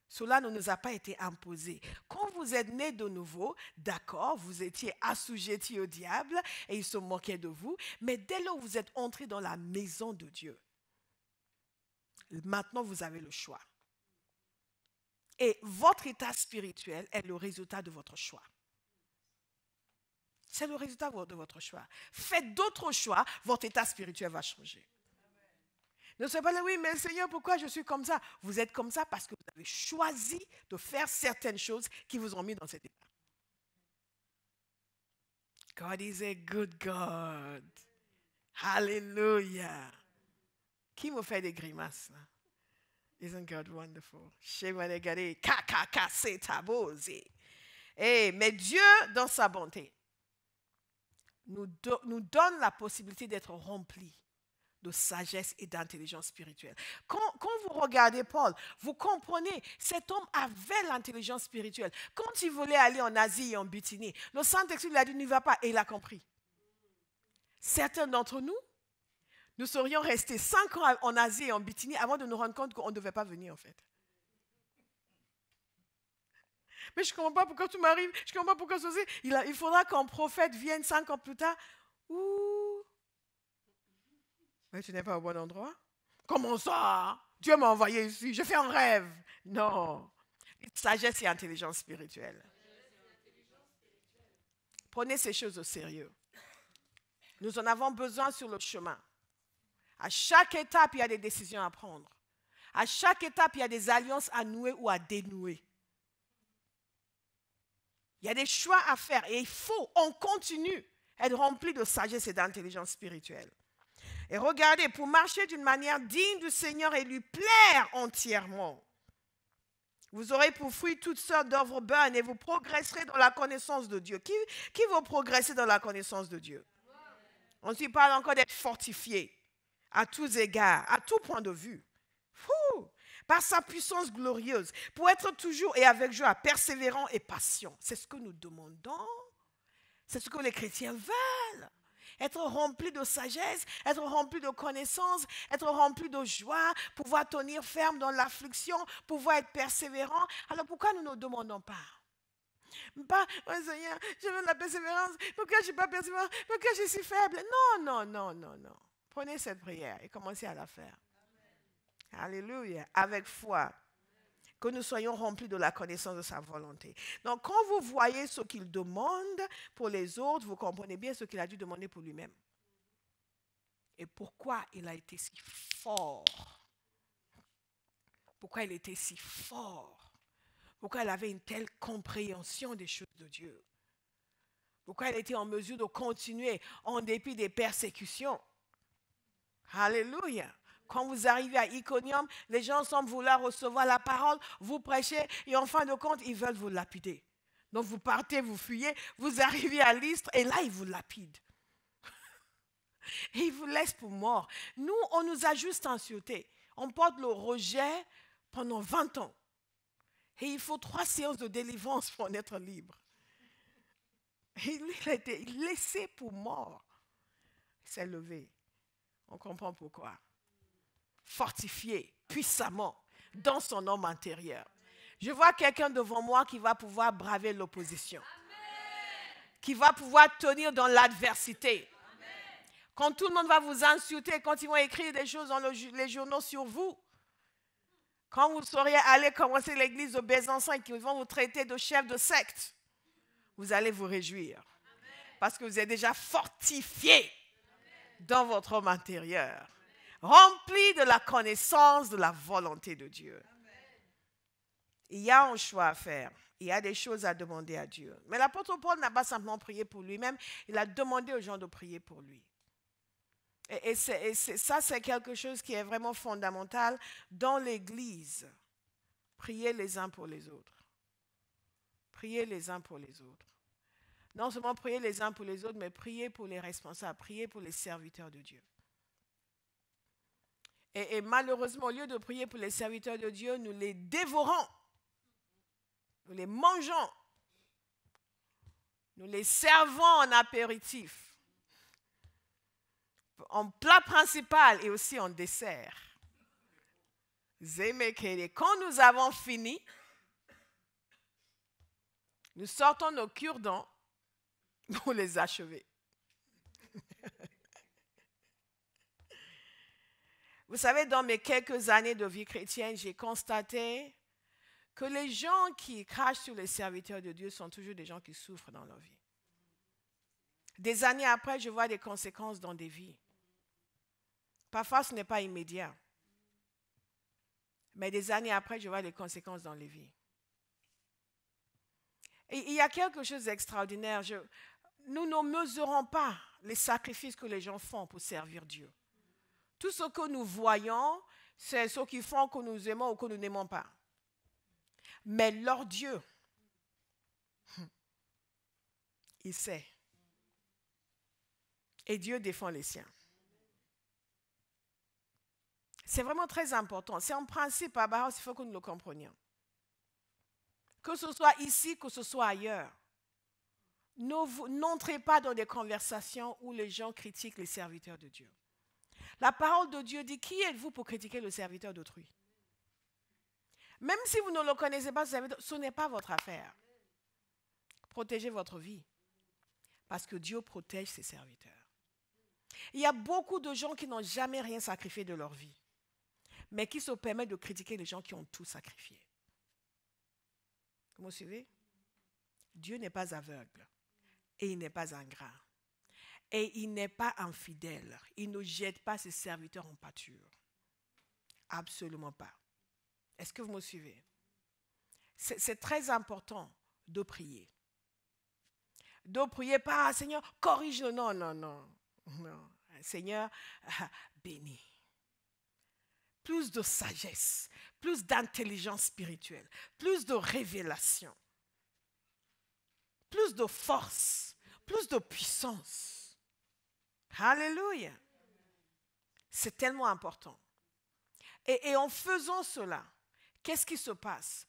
Speaker 1: Cela ne nous a pas été imposé. Quand vous êtes né de nouveau, d'accord, vous étiez assujettis au diable et il se moquait de vous, mais dès lors que vous êtes entré dans la maison de Dieu, maintenant vous avez le choix. Et votre état spirituel est le résultat de votre choix. C'est le résultat de votre choix. Faites d'autres choix, votre état spirituel va changer. Ne soyez pas là, oui, mais Seigneur, pourquoi je suis comme ça? Vous êtes comme ça parce que vous avez choisi de faire certaines choses qui vous ont mis dans cet état. God is a good God. Hallelujah. Qui me fait des grimaces là? Isn't God wonderful? Mais Dieu, dans sa bonté, nous donne la possibilité d'être remplis de sagesse et d'intelligence spirituelle. Quand vous regardez Paul, vous comprenez, cet homme avait l'intelligence spirituelle. Quand il voulait aller en Asie et en Bithynie, le Saint-Esprit lui a dit, n'y va pas, et il a compris. Certains d'entre nous, nous serions restés 5 ans en Asie et en Bithynie avant de nous rendre compte qu'on ne devait pas venir en fait. Mais je ne comprends pas pourquoi tout m'arrive, je ne comprends pas pourquoi ceci. Il faudra qu'un prophète vienne 5 ans plus tard. Ouh. Mais tu n'es pas au bon endroit. Comment ça? Dieu m'a envoyé ici, je fais un rêve. Non. Sagesse et intelligence spirituelle. Prenez ces choses au sérieux. Nous en avons besoin sur le chemin. À chaque étape, il y a des décisions à prendre. À chaque étape, il y a des alliances à nouer ou à dénouer. Il y a des choix à faire et on continue être rempli de sagesse et d'intelligence spirituelle. Et regardez, pour marcher d'une manière digne du Seigneur et lui plaire entièrement, vous aurez pour fruit toutes sortes d'œuvres bonnes et vous progresserez dans la connaissance de Dieu. Qui veut progresser dans la connaissance de Dieu? Ensuite, il parle encore d'être fortifié à tous égards, à tout point de vue. Par sa puissance glorieuse, pour être toujours et avec joie, persévérant et patient. C'est ce que nous demandons. C'est ce que les chrétiens veulent. Être rempli de sagesse, être rempli de connaissances, être rempli de joie, pouvoir tenir ferme dans l'affliction, pouvoir être persévérant. Alors pourquoi nous ne demandons pas? Oh Seigneur, je veux la persévérance. Pourquoi je ne suis pas persévérant? Pourquoi je suis faible? Non. Prenez cette prière et commencez à la faire. Alléluia. Avec foi. Que nous soyons remplis de la connaissance de sa volonté. Donc, quand vous voyez ce qu'il demande pour les autres, vous comprenez bien ce qu'il a dû demander pour lui-même. Et pourquoi il a été si fort. Pourquoi il était si fort. Pourquoi il avait une telle compréhension des choses de Dieu. Pourquoi il était en mesure de continuer en dépit des persécutions. Alléluia. Quand vous arrivez à Iconium, les gens semblent vouloir recevoir la parole, vous prêchez et en fin de compte, ils veulent vous lapider. Donc vous partez, vous fuyez, vous arrivez à Lystre et là, ils vous lapident. Et ils vous laissent pour mort. Nous, on nous a juste insultés. On porte le rejet pendant 20 ans. Et il faut 3 séances de délivrance pour en être libre. Et il a été laissé pour mort. Il s'est levé. On comprend pourquoi. Fortifié puissamment dans son homme intérieur. Je vois quelqu'un devant moi qui va pouvoir braver l'opposition. Qui va pouvoir tenir dans l'adversité. Quand tout le monde va vous insulter, quand ils vont écrire des choses dans les journaux sur vous, quand vous seriez allé commencer l'église de Besançon et qu'ils vont vous traiter de chef de secte, vous allez vous réjouir. Parce que vous êtes déjà fortifié dans votre homme intérieur. Rempli de la connaissance de la volonté de Dieu. Il y a un choix à faire. Il y a des choses à demander à Dieu. Mais l'apôtre Paul n'a pas simplement prié pour lui-même, il a demandé aux gens de prier pour lui. Et ça, c'est quelque chose qui est vraiment fondamental dans l'Église. Priez les uns pour les autres. Priez les uns pour les autres. Non seulement prier les uns pour les autres, mais prier pour les responsables, prier pour les serviteurs de Dieu. Et malheureusement, au lieu de prier pour les serviteurs de Dieu, nous les dévorons. Nous les mangeons. Nous les servons en apéritif, en plat principal et aussi en dessert. Quand nous avons fini, nous sortons nos cure-dents pour les achever. Vous savez, dans mes quelques années de vie chrétienne, j'ai constaté que les gens qui crachent sur les serviteurs de Dieu sont toujours des gens qui souffrent dans leur vie. Des années après, je vois des conséquences dans des vies. Parfois, ce n'est pas immédiat. Mais des années après, je vois des conséquences dans les vies. Et il y a quelque chose d'extraordinaire. Nous ne mesurons pas les sacrifices que les gens font pour servir Dieu. Tout ce que nous voyons, c'est ce qu'ils font que nous aimons ou que nous n'aimons pas. Mais leur Dieu, il sait. Et Dieu défend les siens. C'est vraiment très important. C'est un principe à Barros, il faut que nous le comprenions. Que ce soit ici, que ce soit ailleurs. N'entrez pas dans des conversations où les gens critiquent les serviteurs de Dieu. La parole de Dieu dit, qui êtes-vous pour critiquer le serviteur d'autrui? Même si vous ne le connaissez pas, ce n'est pas votre affaire. Protégez votre vie. Parce que Dieu protège ses serviteurs. Il y a beaucoup de gens qui n'ont jamais rien sacrifié de leur vie, mais qui se permettent de critiquer les gens qui ont tout sacrifié. Vous me suivez? Dieu n'est pas aveugle et il n'est pas ingrat. Et il n'est pas infidèle. Il ne jette pas ses serviteurs en pâture. Absolument pas. Est-ce que vous me suivez? C'est très important de prier. De prier pas, Seigneur, corrige-le. Non, non, non. Non. Seigneur, bénis. Plus de sagesse, plus d'intelligence spirituelle, plus de révélation, plus de force, plus de puissance. Alléluia. C'est tellement important. Et en faisant cela, qu'est-ce qui se passe?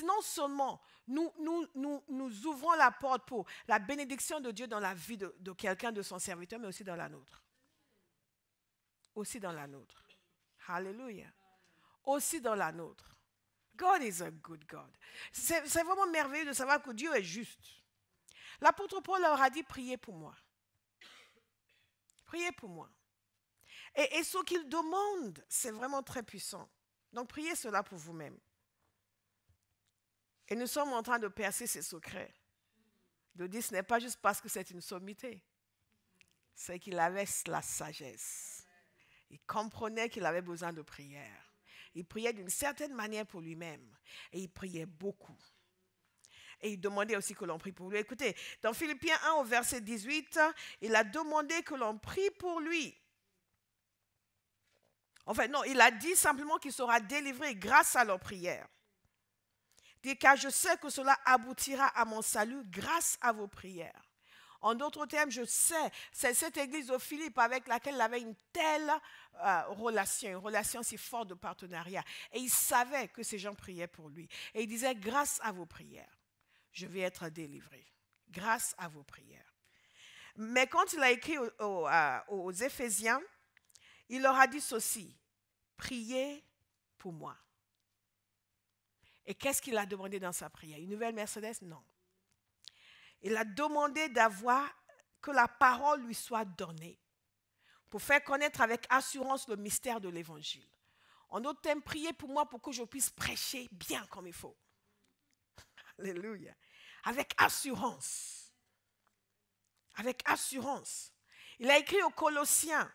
Speaker 1: Non seulement nous ouvrons la porte pour la bénédiction de Dieu dans la vie de quelqu'un, de son serviteur, mais aussi dans la nôtre. Aussi dans la nôtre. Alléluia. Aussi dans la nôtre. God is a good God. C'est vraiment merveilleux de savoir que Dieu est juste. L'apôtre Paul leur a dit, priez pour moi. Priez pour moi. Et ce qu'il demande, c'est vraiment très puissant. Donc priez cela pour vous-même. Et nous sommes en train de percer ces secrets. De dire, ce n'est pas juste parce que c'est une sommité. C'est qu'il avait la sagesse. Il comprenait qu'il avait besoin de prière. Il priait d'une certaine manière pour lui-même. Et il priait beaucoup. Et il demandait aussi que l'on prie pour lui. Écoutez, dans Philippiens 1 au verset 18, il a demandé que l'on prie pour lui. Enfin non, il a dit simplement qu'il sera délivré grâce à leur prière. Il dit, car je sais que cela aboutira à mon salut grâce à vos prières. En d'autres termes, je sais, c'est cette église de Philippe avec laquelle il avait une telle relation, une relation si forte de partenariat. Et il savait que ces gens priaient pour lui. Et il disait, grâce à vos prières, je vais être délivré. Grâce à vos prières. Mais quand il a écrit aux Éphésiens, il leur a dit ceci, priez pour moi. Et qu'est-ce qu'il a demandé dans sa prière? Une nouvelle Mercedes? Non. Il a demandé d'avoir que la parole lui soit donnée pour faire connaître avec assurance le mystère de l'évangile. En d'autres termes, priez pour moi pour que je puisse prêcher bien comme il faut. Alléluia. Avec assurance. Avec assurance. Il a écrit aux Colossiens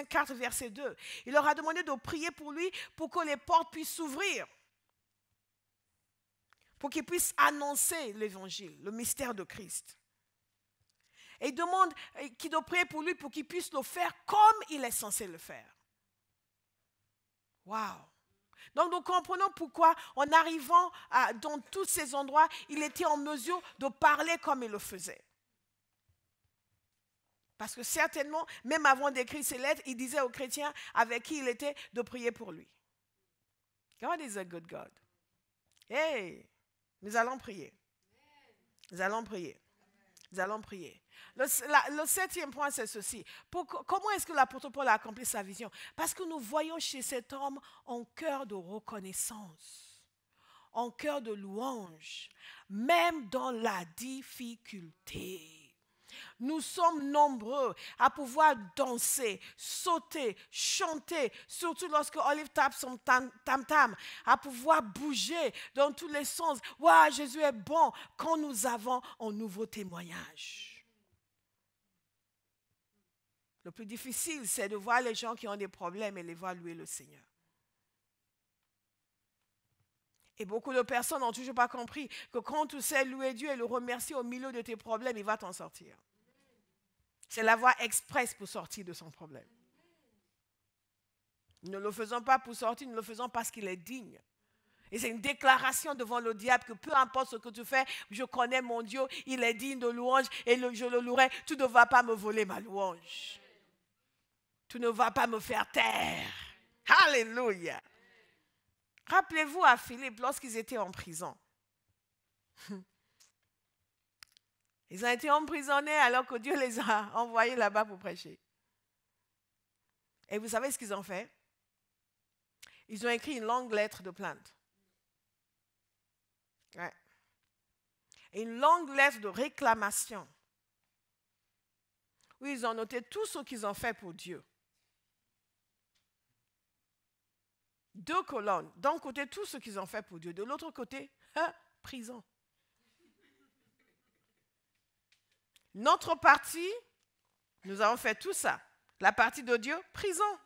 Speaker 1: 4, verset 2. Il leur a demandé de prier pour lui pour que les portes puissent s'ouvrir. Pour qu'il puisse annoncer l'évangile, le mystère de Christ. Et il demande qu'il doit prier pour lui pour qu'il puisse le faire comme il est censé le faire. Waouh! Donc nous comprenons pourquoi en arrivant dans tous ces endroits, il était en mesure de parler comme il le faisait. Parce que certainement, même avant d'écrire ces lettres, il disait aux chrétiens avec qui il était de prier pour lui. God is a good God. Hey, nous allons prier. Nous allons prier. Nous allons prier. Le 7e point, c'est ceci. Comment est-ce que l'apôtre Paul a accompli sa vision? Parce que nous voyons chez cet homme un cœur de reconnaissance, un cœur de louange, même dans la difficulté. Nous sommes nombreux à pouvoir danser, sauter, chanter, surtout lorsque Olive tape son tam-tam, à pouvoir bouger dans tous les sens. Waouh, Jésus est bon quand nous avons un nouveau témoignage. Le plus difficile, c'est de voir les gens qui ont des problèmes et les voir louer le Seigneur. Et beaucoup de personnes n'ont toujours pas compris que quand tu sais louer Dieu et le remercier au milieu de tes problèmes, il va t'en sortir. C'est la voie express pour sortir de son problème. Nous ne le faisons pas pour sortir, nous le faisons parce qu'il est digne. Et c'est une déclaration devant le diable que peu importe ce que tu fais, je connais mon Dieu, il est digne de louange et je le louerai. Tu ne vas pas me voler ma louange. Tu ne vas pas me faire taire. Alléluia. Rappelez-vous à Philippe lorsqu'ils étaient en prison. Ils ont été emprisonnés alors que Dieu les a envoyés là-bas pour prêcher. Et vous savez ce qu'ils ont fait? Ils ont écrit une longue lettre de plainte. Ouais. Et une longue lettre de réclamation. Où ils ont noté tout ce qu'ils ont fait pour Dieu. 2 colonnes. D'un côté, tout ce qu'ils ont fait pour Dieu. De l'autre côté, prison. Notre partie, nous avons fait tout ça. La partie de Dieu, prison.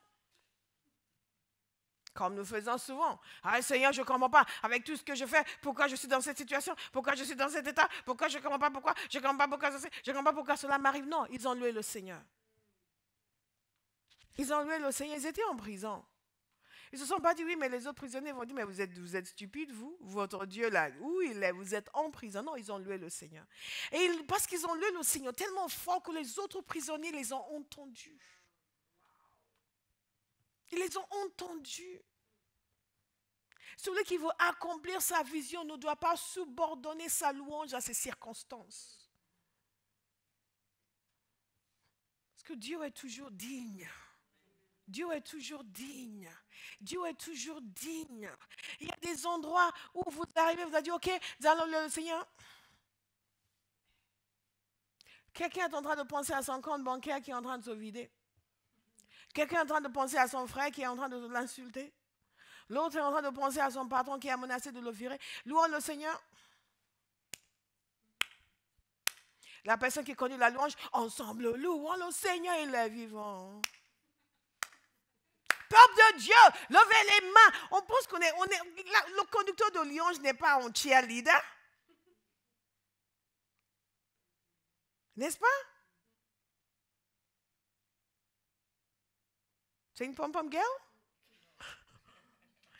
Speaker 1: Comme nous faisons souvent. Ah, Seigneur, je ne comprends pas avec tout ce que je fais. Pourquoi je suis dans cette situation? Pourquoi je suis dans cet état? Pourquoi je ne comprends pas pourquoi? Je ne comprends pas pourquoi ceci. Je ne comprends pas pourquoi cela m'arrive. Non, ils ont loué le Seigneur. Ils ont loué le Seigneur. Ils étaient en prison. Ils ne se sont pas dit, oui, mais les autres prisonniers vont dire, mais vous êtes stupides, vous, votre Dieu là, où il est, vous êtes en prison. Non, ils ont loué le Seigneur. Et parce qu'ils ont loué le Seigneur tellement fort que les autres prisonniers les ont entendus. Ils les ont entendus. Celui qui veut accomplir sa vision ne doit pas subordonner sa louange à ses circonstances. Parce que Dieu est toujours digne. Dieu est toujours digne. Dieu est toujours digne. Il y a des endroits où vous arrivez, vous avez dit, ok, nous allons le Seigneur. Quelqu'un est en train de penser à son compte bancaire qui est en train de se vider. Quelqu'un est en train de penser à son frère qui est en train de l'insulter. L'autre est en train de penser à son patron qui a menacé de le virer. Louons le Seigneur. La personne qui connaît la louange, ensemble, louons le Seigneur, il est vivant. Peuple de Dieu, levez les mains. On pense le conducteur de louange n'est pas un cheerleader. N'est-ce pas? C'est une pom-pom girl?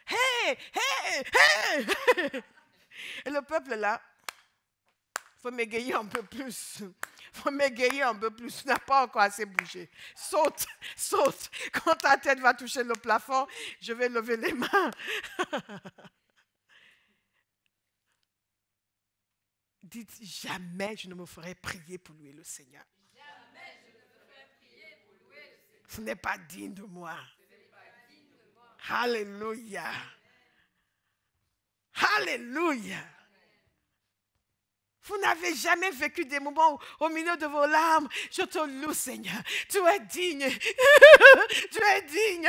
Speaker 1: Hey, hey, hey! Et le peuple là, il faut m'égayer un peu plus. Il faut m'égayer un peu plus. Tu n'as pas encore assez bougé. Saute, saute. Quand ta tête va toucher le plafond, je vais lever les mains. Dites, jamais je ne me ferai prier pour louer le Seigneur. Jamais je ne me ferai prier pour louer le Seigneur. Ce n'est pas digne de moi. Alléluia. Alléluia. Vous n'avez jamais vécu des moments où, au milieu de vos larmes, je te loue, Seigneur. Tu es digne. Tu es digne.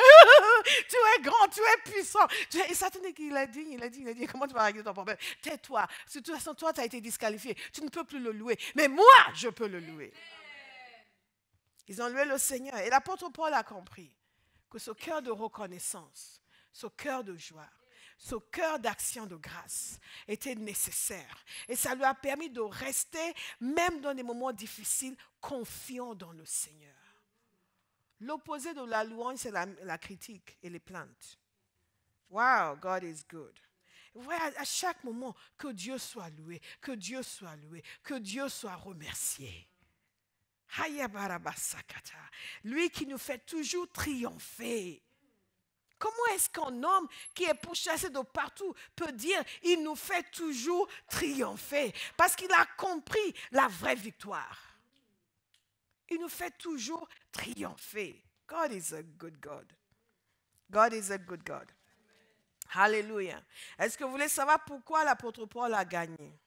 Speaker 1: Tu es grand, tu es puissant. Et Satan dit qu'il est digne, il est digne, il est digne. Comment tu vas régler ton problème? Tais-toi. De toute façon, toi, tu as été disqualifié. Tu ne peux plus le louer. Mais moi, je peux le louer. Ils ont loué le Seigneur. Et l'apôtre Paul a compris que ce cœur de reconnaissance, ce cœur de joie, ce cœur d'action de grâce était nécessaire. Et ça lui a permis de rester, même dans des moments difficiles, confiant dans le Seigneur. L'opposé de la louange, c'est la critique et les plaintes. Wow, God is good. Ouais, à chaque moment, que Dieu soit loué, que Dieu soit loué, que Dieu soit remercié. Lui qui nous fait toujours triompher. Comment est-ce qu'un homme qui est pourchassé de partout peut dire il nous fait toujours triompher? Parce qu'il a compris la vraie victoire. Il nous fait toujours triompher. God is a good God. God is a good God. Alléluia. Est-ce que vous voulez savoir pourquoi l'apôtre Paul a gagné?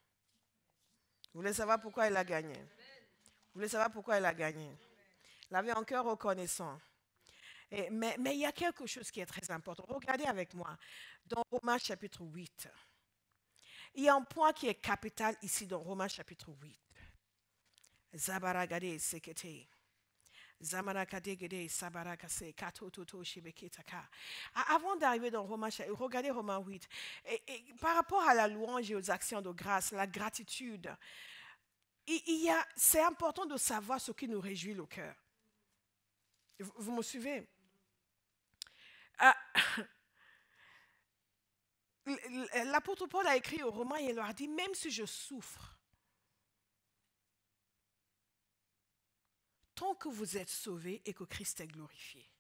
Speaker 1: Vous voulez savoir pourquoi il a gagné? Vous voulez savoir pourquoi il a gagné? Il avait un cœur reconnaissant. Mais il y a quelque chose qui est très important. Regardez avec moi dans Romains chapitre 8. Il y a un point qui est capital ici dans Romains chapitre 8. Zabaragade sekete. Zamarakadegede sabarakase katototo shibeketaka. Avant d'arriver dans Romains, regardez Romains 8. Et par rapport à la louange et aux actions de grâce, la gratitude, c'est important de savoir ce qui nous réjouit le cœur. Vous me suivez? L'apôtre Paul a écrit aux Romains et il leur a dit, même si je souffre, tant que vous êtes sauvés et que Christ est glorifié.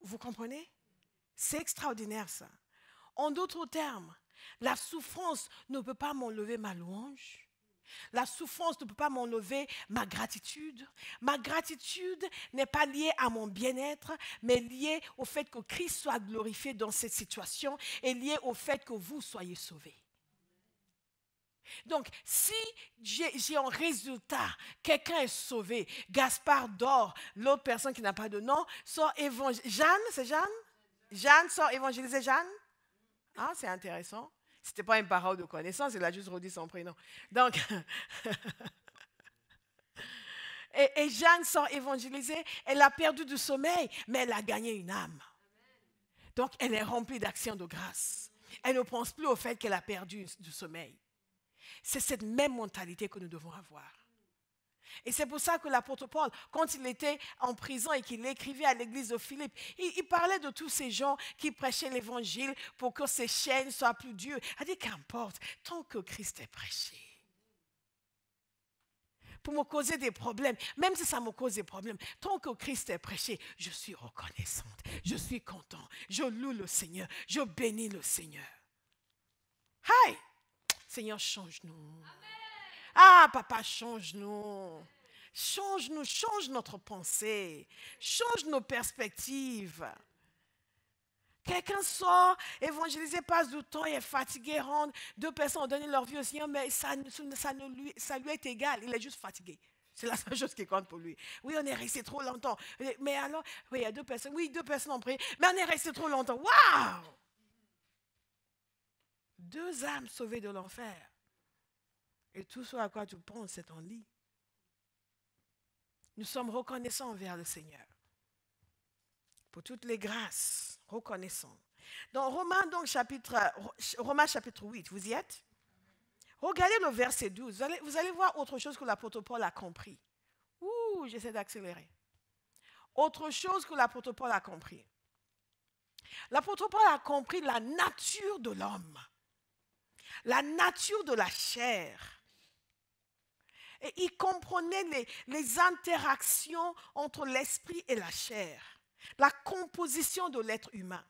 Speaker 1: Vous comprenez? C'est extraordinaire ça. En d'autres termes, la souffrance ne peut pas m'enlever ma louange. La souffrance ne peut pas m'enlever ma gratitude. Ma gratitude n'est pas liée à mon bien-être, mais liée au fait que Christ soit glorifié dans cette situation et liée au fait que vous soyez sauvés. Donc, si j'ai un résultat, quelqu'un est sauvé, Gaspard dort, l'autre personne qui n'a pas de nom, sort évangéliser. Jeanne, c'est Jeanne? Jeanne sort évangéliser Jeanne? Ah, c'est intéressant. Ce n'était pas une parole de connaissance, il a juste redit son prénom. Donc, et Jeanne sort évangéliser, elle a perdu du sommeil, mais elle a gagné une âme. Donc, elle est remplie d'actions de grâce. Elle ne pense plus au fait qu'elle a perdu du sommeil. C'est cette même mentalité que nous devons avoir. Et c'est pour ça que l'apôtre Paul, quand il était en prison et qu'il écrivait à l'église de Philippe, il parlait de tous ces gens qui prêchaient l'évangile pour que ces chaînes soient plus dures. Il a dit qu'importe, tant que Christ est prêché. Pour me causer des problèmes, même si ça me cause des problèmes, tant que Christ est prêché, je suis reconnaissante, je suis content, je loue le Seigneur, je bénis le Seigneur. Hi! Seigneur, change-nous. Ah, papa, change-nous. Change-nous, change notre pensée. Change nos perspectives. Quelqu'un sort, évangéliser, passe du temps et est fatigué, rentre. 2 personnes ont donné leur vie au Seigneur, mais ça lui est égal. Il est juste fatigué. C'est la seule chose qui compte pour lui. Oui, on est resté trop longtemps. Mais alors, oui, il y a 2 personnes. Oui, 2 personnes ont prié, mais on est resté trop longtemps. Waouh! 2 âmes sauvées de l'enfer. Et tout ce à quoi tu penses, c'est ton lit. Nous sommes reconnaissants envers le Seigneur. Pour toutes les grâces, reconnaissants. Dans Romains chapitre 8, vous y êtes? Regardez le verset 12. Vous allez voir autre chose que l'apôtre Paul a compris. Ouh, j'essaie d'accélérer. Autre chose que l'apôtre Paul a compris. L'apôtre Paul a compris la nature de l'homme. La nature de la chair. Et il comprenait les interactions entre l'esprit et la chair. La composition de l'être humain.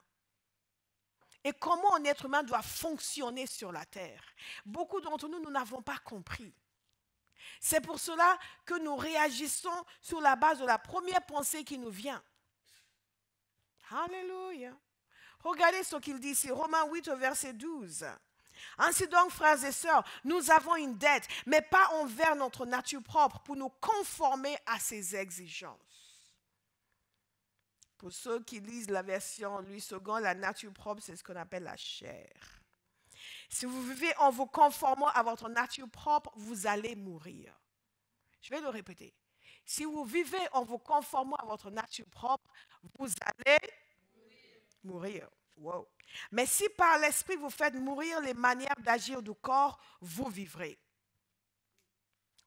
Speaker 1: Et comment un être humain doit fonctionner sur la terre. Beaucoup d'entre nous, nous n'avons pas compris. C'est pour cela que nous réagissons sur la base de la première pensée qui nous vient. Alléluia. Regardez ce qu'il dit ici, Romains 8 au verset 12. Ainsi donc, frères et sœurs, nous avons une dette, mais pas envers notre nature propre, pour nous conformer à ses exigences. Pour ceux qui lisent la version Louis II, la nature propre, c'est ce qu'on appelle la chair. Si vous vivez en vous conformant à votre nature propre, vous allez mourir. Je vais le répéter. Si vous vivez en vous conformant à votre nature propre, vous allez mourir. Wow. Mais si par l'esprit vous faites mourir les manières d'agir du corps, vous vivrez.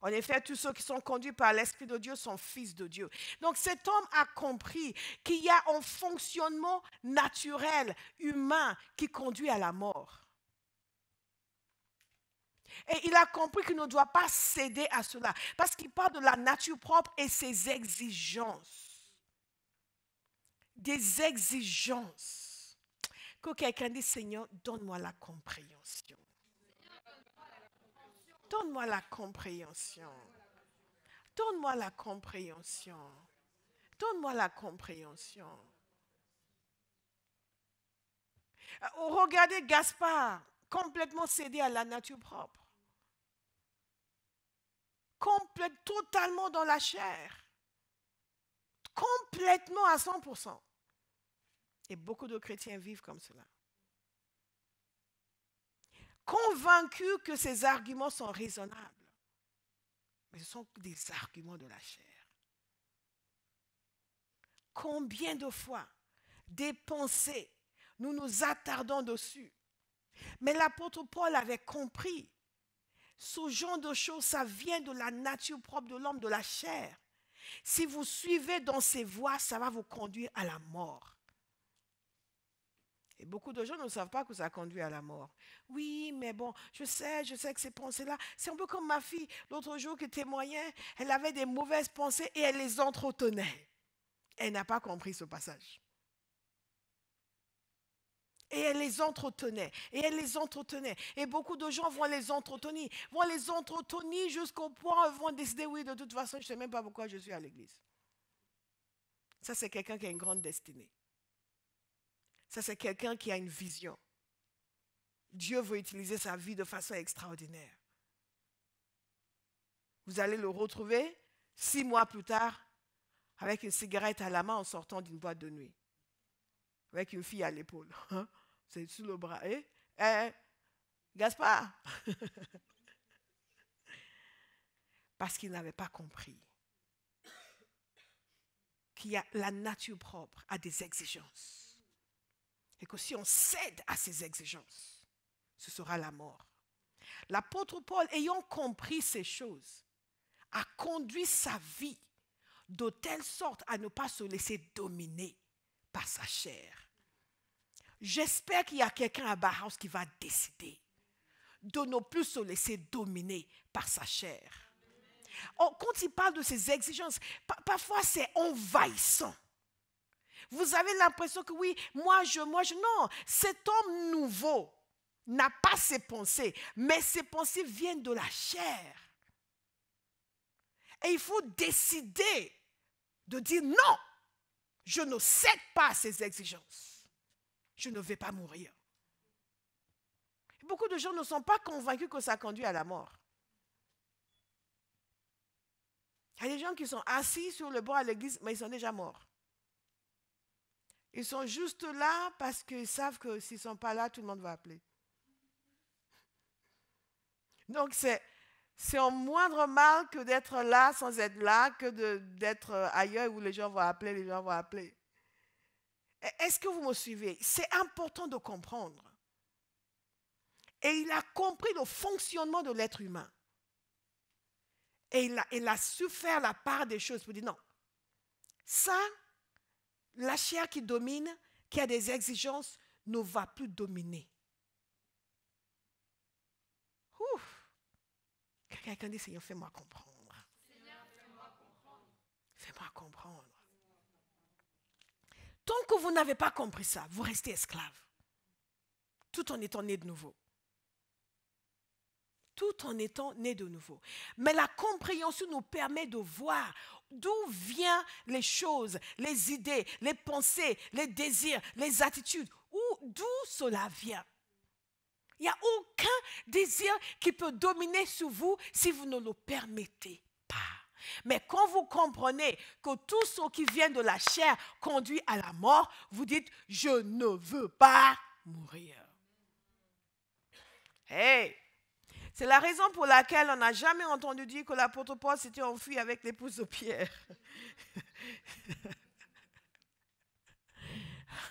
Speaker 1: En effet, tous ceux qui sont conduits par l'Esprit de Dieu sont fils de Dieu. Donc cet homme a compris qu'il y a un fonctionnement naturel, humain, qui conduit à la mort. Et il a compris qu'il ne doit pas céder à cela. Parce qu'il parle de la nature propre et ses exigences. Des exigences. Que quelqu'un dise, Seigneur, donne-moi la compréhension. Donne-moi la compréhension. Donne-moi la compréhension. Donne-moi la compréhension. Regardez Gaspard, complètement cédé à la nature propre. Totalement dans la chair. Complètement à 100%. Et beaucoup de chrétiens vivent comme cela. Convaincus que ces arguments sont raisonnables. Mais ce sont des arguments de la chair. Combien de fois des pensées, nous nous attardons dessus. Mais l'apôtre Paul avait compris. Ce genre de choses, ça vient de la nature propre de l'homme, de la chair. Si vous suivez dans ces voies, ça va vous conduire à la mort. Et beaucoup de gens ne savent pas que ça conduit à la mort. Oui, mais bon, je sais que ces pensées-là, c'est un peu comme ma fille, l'autre jour qui témoignait, elle avait des mauvaises pensées et elle les entretenait. Elle n'a pas compris ce passage. Et elle les entretenait, et elle les entretenait. Et beaucoup de gens vont les entretenir jusqu'au point où ils vont décider, oui, de toute façon, je ne sais même pas pourquoi je suis à l'église. Ça, c'est quelqu'un qui a une grande destinée. Ça, c'est quelqu'un qui a une vision. Dieu veut utiliser sa vie de façon extraordinaire. Vous allez le retrouver 6 mois plus tard avec une cigarette à la main en sortant d'une boîte de nuit. Avec une fille à l'épaule. C'est sous le bras. Gaspard. Parce qu'il n'avait pas compris qu'il y a la nature propre a des exigences. Et que si on cède à ces exigences, ce sera la mort. L'apôtre Paul, ayant compris ces choses, a conduit sa vie de telle sorte à ne pas se laisser dominer par sa chair. J'espère qu'il y a quelqu'un à Bauhaus qui va décider de ne plus se laisser dominer par sa chair. Oh, quand il parle de ces exigences, parfois c'est envahissant. Vous avez l'impression que oui, moi je, non, cet homme nouveau n'a pas ses pensées, mais ses pensées viennent de la chair. Et il faut décider de dire non, je ne cède pas à ces exigences. Je ne vais pas mourir. Beaucoup de gens ne sont pas convaincus que ça conduit à la mort. Il y a des gens qui sont assis sur le banc à l'église, mais ils sont déjà morts. Ils sont juste là parce qu'ils savent que s'ils ne sont pas là, tout le monde va appeler. Donc c'est un moindre mal que d'être là sans être là, que d'être ailleurs où les gens vont appeler, Est-ce que vous me suivez? C'est important de comprendre. Et il a compris le fonctionnement de l'être humain. Et il a su faire la part des choses pour dire non. Ça, la chair qui domine, qui a des exigences, ne va plus dominer. Ouf. Quelqu'un dit, Seigneur, fais-moi comprendre. Fais-moi comprendre. Tant que vous n'avez pas compris ça, vous restez esclave. Tout en étant né de nouveau. Tout en étant né de nouveau. Mais la compréhension nous permet de voir d'où viennent les choses, les idées, les pensées, les désirs, les attitudes. D'où cela vient. Il n'y a aucun désir qui peut dominer sur vous si vous ne le permettez pas. Mais quand vous comprenez que tout ce qui vient de la chair conduit à la mort, vous dites, je ne veux pas mourir. Hey! C'est la raison pour laquelle on n'a jamais entendu dire que l'apôtre Paul s'était enfui avec l'épouse de Pierre.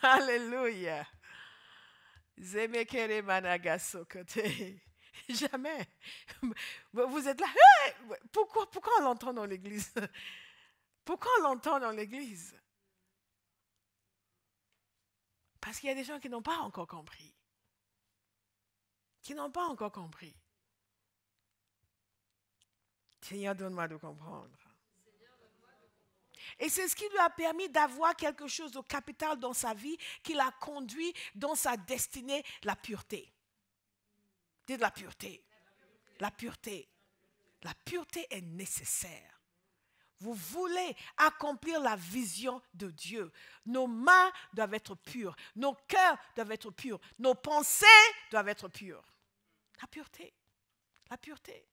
Speaker 1: Alléluia. Zemekere managasokote. Jamais. Vous êtes là. Hey! Pourquoi on l'entend dans l'église? Pourquoi on l'entend dans l'église? Parce qu'il y a des gens qui n'ont pas encore compris. Qui n'ont pas encore compris. Seigneur, donne-moi de comprendre. Et c'est ce qui lui a permis d'avoir quelque chose de capital dans sa vie qui l'a conduit dans sa destinée, la pureté. Dites la pureté. La pureté. La pureté est nécessaire. Vous voulez accomplir la vision de Dieu. Nos mains doivent être pures. Nos cœurs doivent être purs. Nos pensées doivent être pures. La pureté. La pureté.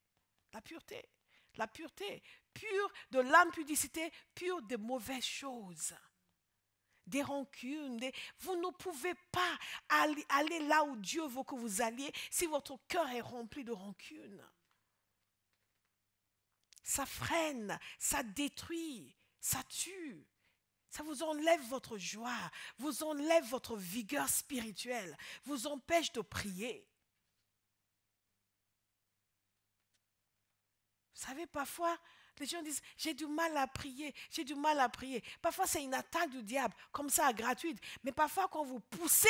Speaker 1: La pureté. La pureté. Pure de l'impudicité, pure de mauvaises choses. Des rancunes. Vous ne pouvez pas aller là où Dieu veut que vous alliez si votre cœur est rempli de rancune. Ça freine, ça détruit, ça tue. Ça vous enlève votre joie, vous enlève votre vigueur spirituelle, vous empêche de prier. Vous savez, parfois, les gens disent, j'ai du mal à prier, j'ai du mal à prier. Parfois, c'est une attaque du diable, comme ça, gratuite. Mais parfois, quand vous poussez,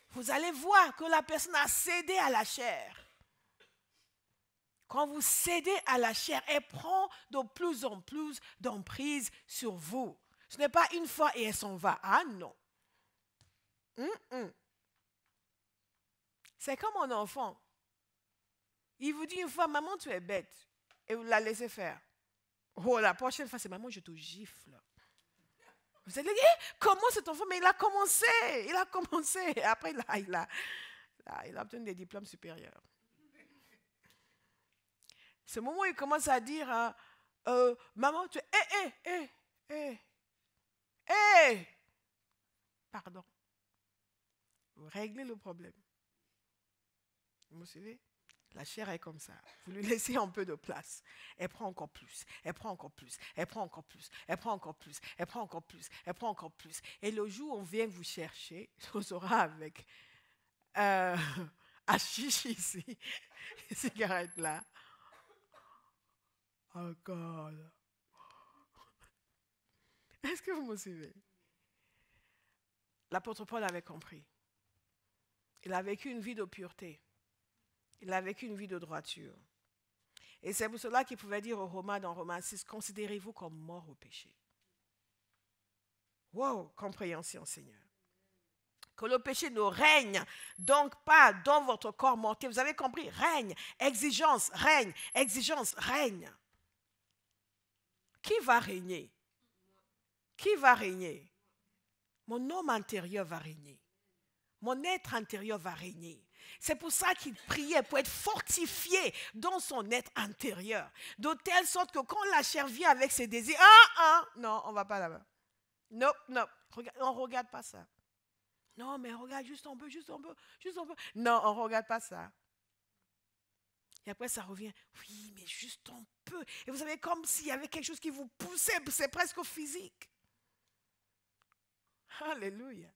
Speaker 1: vous allez voir que la personne a cédé à la chair. Quand vous cédez à la chair, elle prend de plus en plus d'emprise sur vous. Ce n'est pas une fois et elle s'en va. Ah non. C'est comme un enfant. Il vous dit une fois, maman, tu es bête. Et vous la laissez faire. Oh, la prochaine fois, c'est maman, je te gifle. Vous allez dire, comment cet enfant? Mais il a commencé. Il a commencé. Après, il a obtenu des diplômes supérieurs. Ce moment où il commence à dire, maman, tu es... Pardon. Vous réglez le problème. Vous me suivez? La chair est comme ça. Vous lui laissez un peu de place. Elle prend encore plus. Elle prend encore plus. Elle prend encore plus. Elle prend encore plus. Elle prend encore plus. Elle prend encore plus. Et le jour où on vient vous chercher, on sera avec hashish ici, cigarette là. Encore. Est-ce que vous me suivez? L'apôtre Paul avait compris. Il a vécu une vie de pureté. Il a vécu une vie de droiture. Et c'est pour cela qu'il pouvait dire aux Romains, dans Romains 6, considérez-vous comme morts au péché. Wow, compréhension, Seigneur. Que le péché ne règne donc pas dans votre corps mortel. Vous avez compris? Règne, exigence, règne, exigence, règne. Qui va régner? Qui va régner? Mon homme intérieur va régner. Mon être intérieur va régner. C'est pour ça qu'il priait, pour être fortifié dans son être intérieur. De telle sorte que quand la chair vient avec ses désirs, non, on ne va pas là-bas. Non, non, on ne regarde pas ça. Non, mais regarde juste un peu, juste un peu, juste un peu. Non, on ne regarde pas ça. Et après, ça revient. Oui, mais juste un peu. Et vous savez, comme s'il y avait quelque chose qui vous poussait, c'est presque physique. Alléluia.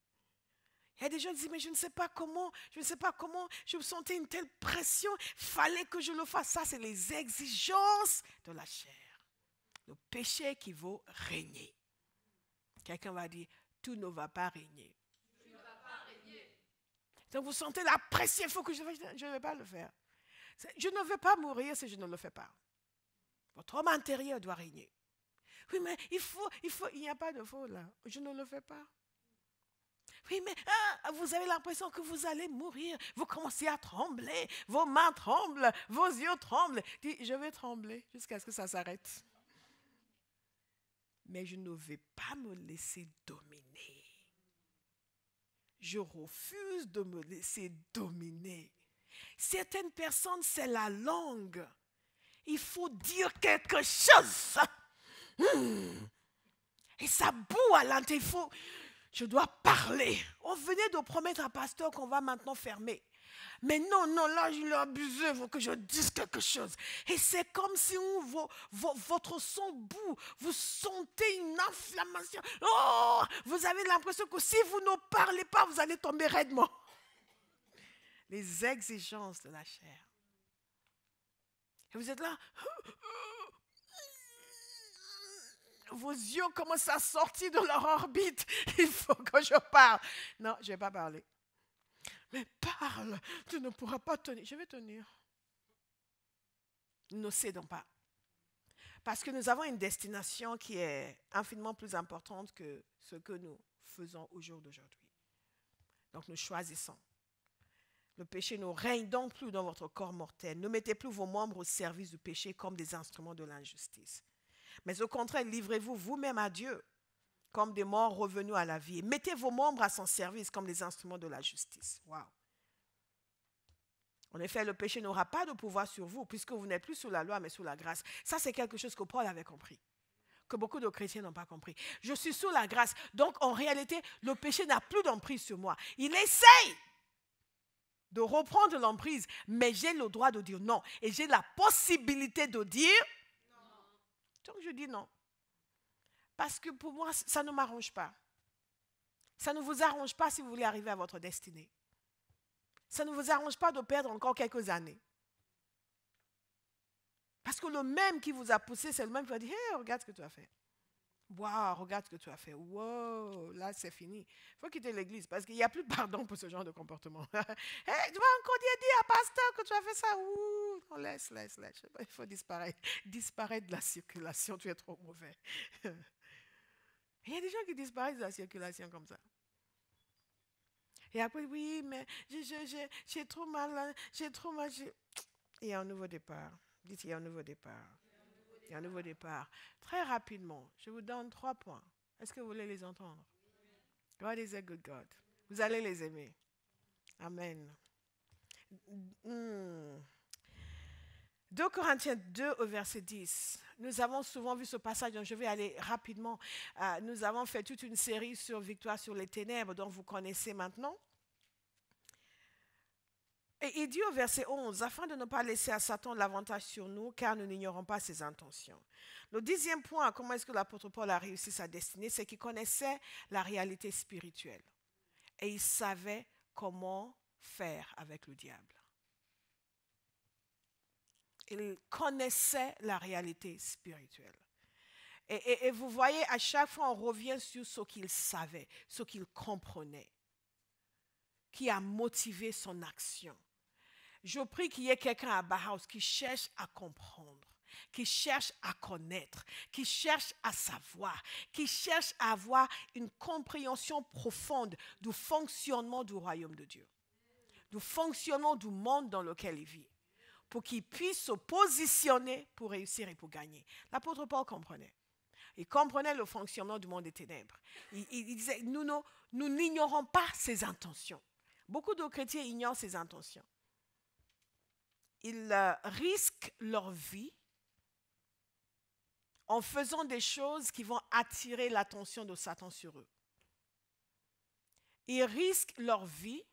Speaker 1: Il y a des gens qui disent, mais je ne sais pas comment, je me sentais une telle pression, il fallait que je le fasse. Ça, c'est les exigences de la chair. Le péché qui veut régner. Quelqu'un va dire, tout ne va pas régner. Tu ne vas pas régner. Donc vous sentez la pression, il faut que je ne vais pas le faire. Je ne vais pas mourir si je ne le fais pas. Votre homme intérieur doit régner. Oui, mais il n'y a pas de faux là. Je ne le fais pas. Oui, mais vous avez l'impression que vous allez mourir. Vous commencez à trembler. Vos mains tremblent. Vos yeux tremblent. Dites, je vais trembler jusqu'à ce que ça s'arrête. Mais je ne vais pas me laisser dominer. Je refuse de me laisser dominer. Certaines personnes, c'est la langue. Il faut dire quelque chose. Et ça boue à l'intérieur. Je dois parler. On venait de promettre à pasteur qu'on va maintenant fermer. Mais non, là, je l'ai abusé, il faut que je dise quelque chose. Et c'est comme si votre sang boue, vous sentez une inflammation. Oh, vous avez l'impression que si vous ne parlez pas, vous allez tomber raidement. Les exigences de la chair. Et vous êtes là. Vos yeux commencent à sortir de leur orbite. Il faut que je parle. Non, je ne vais pas parler. Mais parle, tu ne pourras pas tenir. Je vais tenir. Ne cédons pas. Parce que nous avons une destination qui est infiniment plus importante que ce que nous faisons au jour d'aujourd'hui. Donc nous choisissons. Le péché ne règne donc plus dans votre corps mortel. Ne mettez plus vos membres au service du péché comme des instruments de l'injustice. Mais au contraire, livrez-vous vous-même à Dieu comme des morts revenus à la vie. Et mettez vos membres à son service comme des instruments de la justice. Wow. En effet, le péché n'aura pas de pouvoir sur vous puisque vous n'êtes plus sous la loi mais sous la grâce. Ça, c'est quelque chose que Paul avait compris, que beaucoup de chrétiens n'ont pas compris. Je suis sous la grâce. Donc, en réalité, le péché n'a plus d'emprise sur moi. Il essaye de reprendre l'emprise, mais j'ai le droit de dire non. Et j'ai la possibilité de dire non. Donc, je dis non. Parce que pour moi, ça ne m'arrange pas. Ça ne vous arrange pas si vous voulez arriver à votre destinée. Ça ne vous arrange pas de perdre encore quelques années. Parce que le même qui vous a poussé, c'est le même qui va dire, hey, regarde ce que tu as fait. Waouh, regarde ce que tu as fait. Wow, là, c'est fini. Il faut quitter l'église parce qu'il n'y a plus de pardon pour ce genre de comportement. Hey, tu vas encore dire à pasteur que tu as fait ça. Ouh, non, laisse. Il faut disparaître. Disparaître de la circulation, tu es trop mauvais. Il y a des gens qui disparaissent de la circulation comme ça. Et après, oui, mais j'ai trop mal. Il y a un nouveau départ. Dites, il y a un nouveau départ. Il y a un nouveau départ. Très rapidement, je vous donne 3 points. Est-ce que vous voulez les entendre? God is a good God. Vous allez les aimer. Amen. 2 Corinthiens 2 au verset 10. Nous avons souvent vu ce passage, donc je vais aller rapidement. Nous avons fait toute une série sur Victoire sur les ténèbres, dont vous connaissez maintenant. Et il dit au verset 11, afin de ne pas laisser à Satan l'avantage sur nous, car nous n'ignorons pas ses intentions. Le 10e point, comment est-ce que l'apôtre Paul a réussi sa destinée, c'est qu'il connaissait la réalité spirituelle. Et il savait comment faire avec le diable. Il connaissait la réalité spirituelle. Et vous voyez, à chaque fois, on revient sur ce qu'il savait, ce qu'il comprenait, qui a motivé son action. Je prie qu'il y ait quelqu'un à Bauhaus qui cherche à comprendre, qui cherche à connaître, qui cherche à savoir, qui cherche à avoir une compréhension profonde du fonctionnement du royaume de Dieu, du fonctionnement du monde dans lequel il vit, pour qu'il puisse se positionner pour réussir et pour gagner. L'apôtre Paul comprenait. Il comprenait le fonctionnement du monde des ténèbres. Il disait, nous n'ignorons pas ses intentions. Beaucoup de chrétiens ignorent ses intentions. Ils risquent leur vie en faisant des choses qui vont attirer l'attention de Satan sur eux. Ils risquent leur vie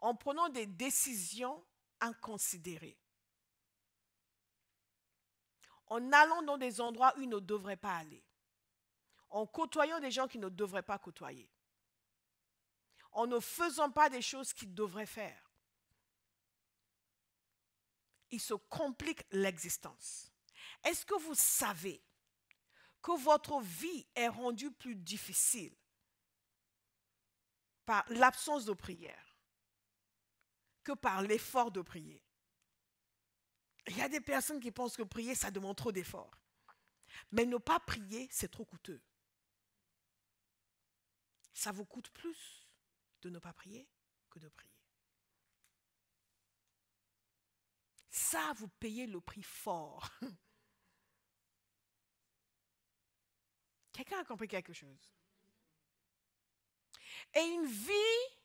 Speaker 1: en prenant des décisions inconsidérées, en allant dans des endroits où ils ne devraient pas aller, en côtoyant des gens qui ne devraient pas côtoyer, en ne faisant pas des choses qu'ils devraient faire. Il se complique l'existence. Est-ce que vous savez que votre vie est rendue plus difficile par l'absence de prière que par l'effort de prier? Il y a des personnes qui pensent que prier, ça demande trop d'efforts. Mais ne pas prier, c'est trop coûteux. Ça vous coûte plus de ne pas prier que de prier. Ça, vous payez le prix fort. Quelqu'un a compris quelque chose? Et une vie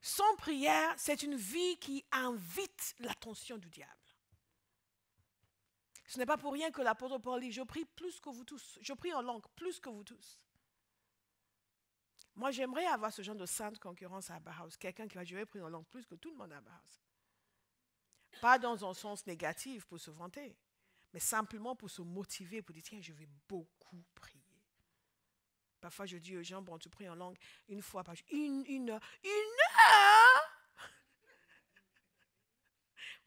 Speaker 1: sans prière, c'est une vie qui invite l'attention du diable. Ce n'est pas pour rien que l'apôtre Paul dit, je prie plus que vous tous. Je prie en langue plus que vous tous. Moi, j'aimerais avoir ce genre de sainte concurrence à Bauhaus. Quelqu'un qui va, je vais prier en langue plus que tout le monde à Bauhaus. Pas dans un sens négatif pour se vanter, mais simplement pour se motiver, pour dire, tiens, je vais beaucoup prier. Parfois, je dis aux gens, bon, tu pries en langue une fois par jour. Une heure.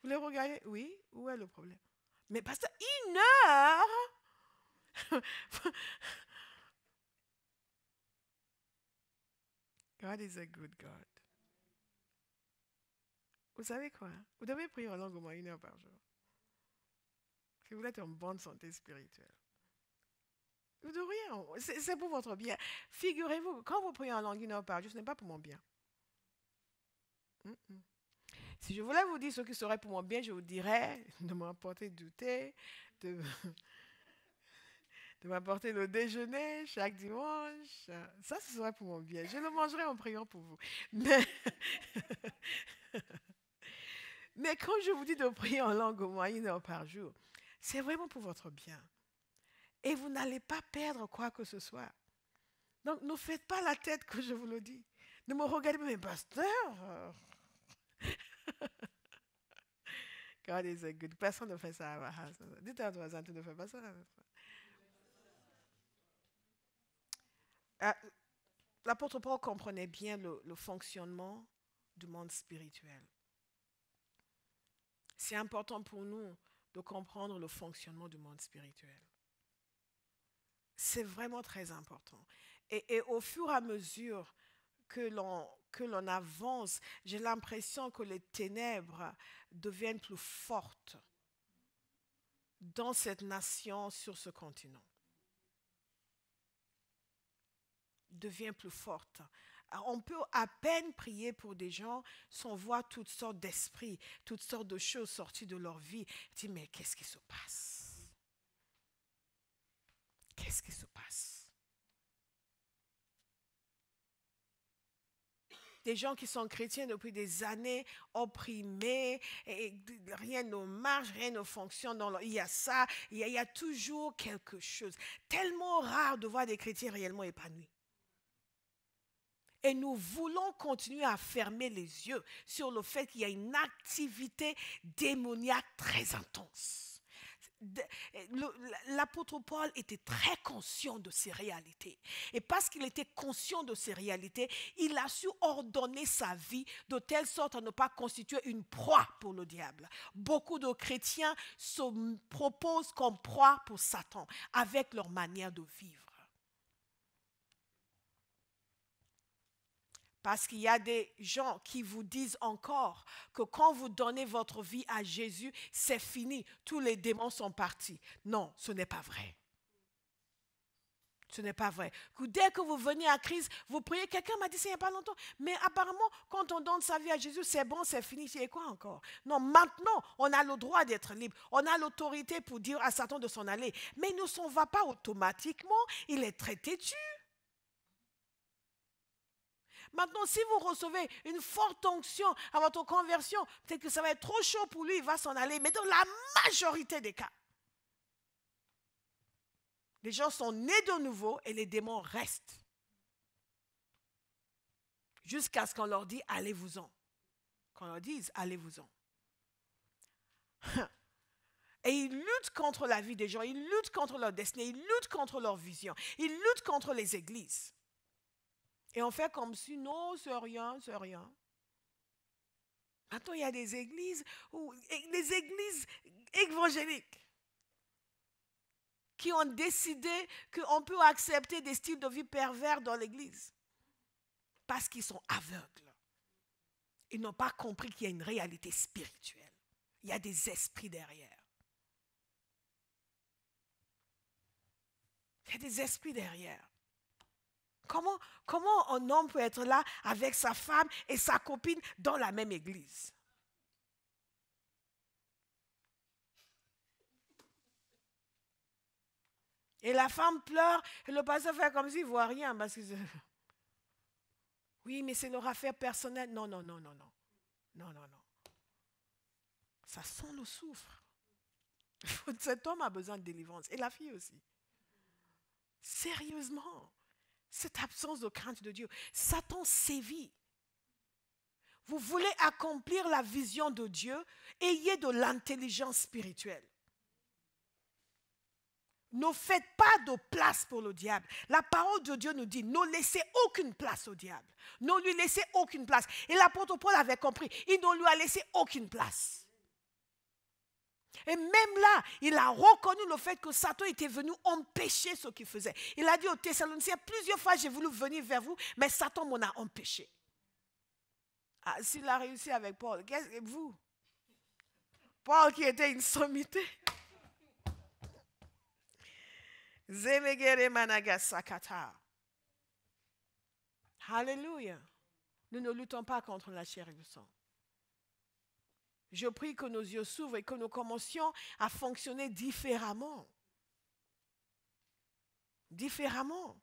Speaker 1: Vous les regardez? Oui, où est le problème? Mais pasteur, 1 heure? God is a good God. Vous savez quoi? Vous devez prier en langue au moins 1 heure par jour. que vous êtes en bonne santé spirituelle. Vous de rien, c'est pour votre bien. Figurez-vous, quand vous priez en langue 1 heure par jour, ce n'est pas pour mon bien. Si je voulais vous dire ce qui serait pour mon bien, je vous dirais de m'apporter du thé, de m'apporter le déjeuner chaque dimanche. Ça, ce serait pour mon bien. Je le mangerai en priant pour vous. Mais quand je vous dis de prier en langue au moins 1 heure par jour, c'est vraiment pour votre bien. Et vous n'allez pas perdre quoi que ce soit. Donc, ne faites pas la tête que je vous le dis. Ne me regardez pas, mais pasteur. God is a good. Personne ne fait ça à ma house. Dites à ton voisin, tu ne fais pas ça. L'apôtre Paul comprenait bien le fonctionnement du monde spirituel. C'est important pour nous de comprendre le fonctionnement du monde spirituel. C'est vraiment très important. Et au fur et à mesure que l'on avance, j'ai l'impression que les ténèbres deviennent plus fortes dans cette nation, sur ce continent. Devient plus forte. Alors, on peut à peine prier pour des gens sans voir toutes sortes d'esprits, toutes sortes de choses sorties de leur vie. Je dis, mais qu'est-ce qui se passe? Qu'est-ce qui se passe? Des gens qui sont chrétiens depuis des années, opprimés, et rien ne marche, rien ne fonctionne. Il y a ça, il y a toujours quelque chose. Tellement rare de voir des chrétiens réellement épanouis. Et nous voulons continuer à fermer les yeux sur le fait qu'il y a une activité démoniaque très intense. L'apôtre Paul était très conscient de ces réalités. Et parce qu'il était conscient de ces réalités, il a su ordonner sa vie de telle sorte à ne pas constituer une proie pour le diable. Beaucoup de chrétiens se proposent comme proie pour Satan avec leur manière de vivre. Parce qu'il y a des gens qui vous disent encore que quand vous donnez votre vie à Jésus, c'est fini, tous les démons sont partis. Non, ce n'est pas vrai. Ce n'est pas vrai. Dès que vous venez à Christ, vous priez, quelqu'un m'a dit ça il n'y a pas longtemps, mais apparemment, quand on donne sa vie à Jésus, c'est bon, c'est fini, c'est quoi encore? Non, maintenant, on a le droit d'être libre. On a l'autorité pour dire à Satan de s'en aller. Mais il ne s'en va pas automatiquement, il est très têtu. Maintenant, si vous recevez une forte onction à votre conversion, peut-être que ça va être trop chaud pour lui, il va s'en aller. Mais dans la majorité des cas, les gens sont nés de nouveau et les démons restent. Jusqu'à ce qu'on leur dise, allez-vous-en. Qu'on leur dise, allez-vous-en. Et ils luttent contre la vie des gens, ils luttent contre leur destinée, ils luttent contre leur vision, ils luttent contre les églises. Et on fait comme si, non, c'est rien, c'est rien. Maintenant, il y a des églises évangéliques qui ont décidé qu'on peut accepter des styles de vie pervers dans l'église. Parce qu'ils sont aveugles. Ils n'ont pas compris qu'il y a une réalité spirituelle. Il y a des esprits derrière. Il y a des esprits derrière. Comment un homme peut être là avec sa femme et sa copine dans la même église? Et la femme pleure et le pasteur fait comme s'il ne voit rien. Parce que oui, mais c'est leur affaire personnelle. Non. Ça sent le soufre. Cet homme a besoin de délivrance. Et la fille aussi. Sérieusement. Cette absence de crainte de Dieu. Satan sévit. Vous voulez accomplir la vision de Dieu, ayez de l'intelligence spirituelle. Ne faites pas de place pour le diable. La parole de Dieu nous dit, ne laissez aucune place au diable. Ne lui laissez aucune place. Et l'apôtre Paul avait compris, il ne lui a laissé aucune place. Et même là, il a reconnu le fait que Satan était venu empêcher ce qu'il faisait. Il a dit aux Thessaloniciens, plusieurs fois j'ai voulu venir vers vous, mais Satan m'en a empêché. Ah, s'il a réussi avec Paul, qu'est-ce que vous? Paul qui était une sommité. Zemegere managasakata. Alléluia. Nous ne luttons pas contre la chair et le sang. Je prie que nos yeux s'ouvrent et que nous commencions à fonctionner différemment. Différemment.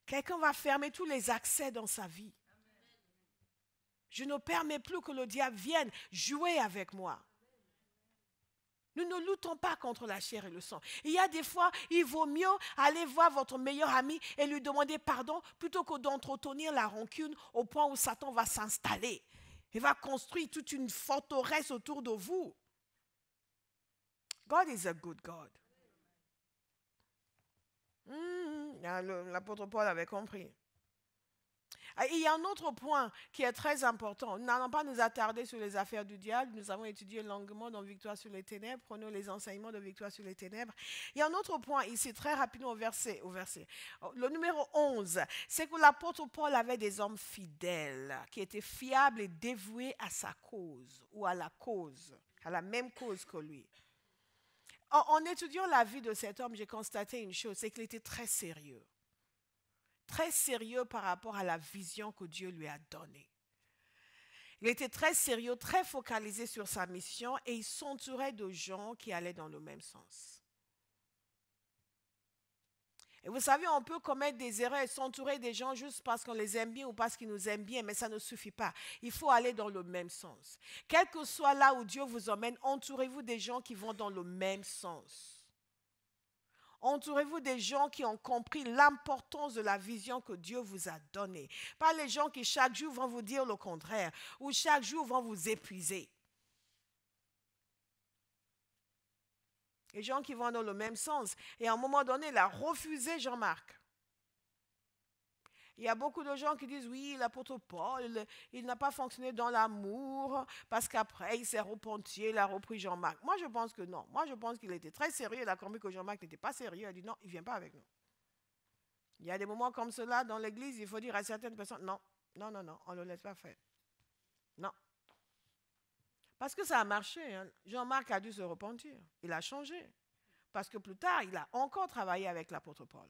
Speaker 1: Quelqu'un va fermer tous les accès dans sa vie. Je ne permets plus que le diable vienne jouer avec moi. Nous ne luttons pas contre la chair et le sang. Il y a des fois, il vaut mieux aller voir votre meilleur ami et lui demander pardon plutôt que d'entretenir la rancune au point où Satan va s'installer. Il va construire toute une forteresse autour de vous. God is a good God. L'apôtre Paul avait compris. Il y a un autre point qui est très important. Nous n'allons pas nous attarder sur les affaires du diable. Nous avons étudié longuement dans Victoire sur les ténèbres. Prenons les enseignements de Victoire sur les ténèbres. Il y a un autre point ici, très rapidement au verset. Le numéro 11, c'est que l'apôtre Paul avait des hommes fidèles, qui étaient fiables et dévoués à sa cause, ou à la même cause que lui. En étudiant la vie de cet homme, j'ai constaté une chose, c'est qu'il était très sérieux. Très sérieux par rapport à la vision que Dieu lui a donnée. Il était très sérieux, très focalisé sur sa mission et il s'entourait de gens qui allaient dans le même sens. Et vous savez, on peut commettre des erreurs et s'entourer des gens juste parce qu'on les aime bien ou parce qu'ils nous aiment bien, mais ça ne suffit pas. Il faut aller dans le même sens. Quel que soit là où Dieu vous emmène, entourez-vous des gens qui vont dans le même sens. Entourez-vous des gens qui ont compris l'importance de la vision que Dieu vous a donnée. Pas les gens qui chaque jour vont vous dire le contraire ou chaque jour vont vous épuiser. Les gens qui vont dans le même sens. Et à un moment donné, il a refusé Jean-Marc. Il y a beaucoup de gens qui disent, oui, l'apôtre Paul, il n'a pas fonctionné dans l'amour parce qu'après, il s'est repenti, il a repris Jean-Marc. Moi, je pense que non. Moi, je pense qu'il était très sérieux. Il a compris que Jean-Marc n'était pas sérieux. Il a dit, non, il ne vient pas avec nous. Il y a des moments comme cela dans l'église, il faut dire à certaines personnes, non, on ne le laisse pas faire. Non. Parce que ça a marché. Hein. Jean-Marc a dû se repentir. Il a changé. Parce que plus tard, il a encore travaillé avec l'apôtre Paul.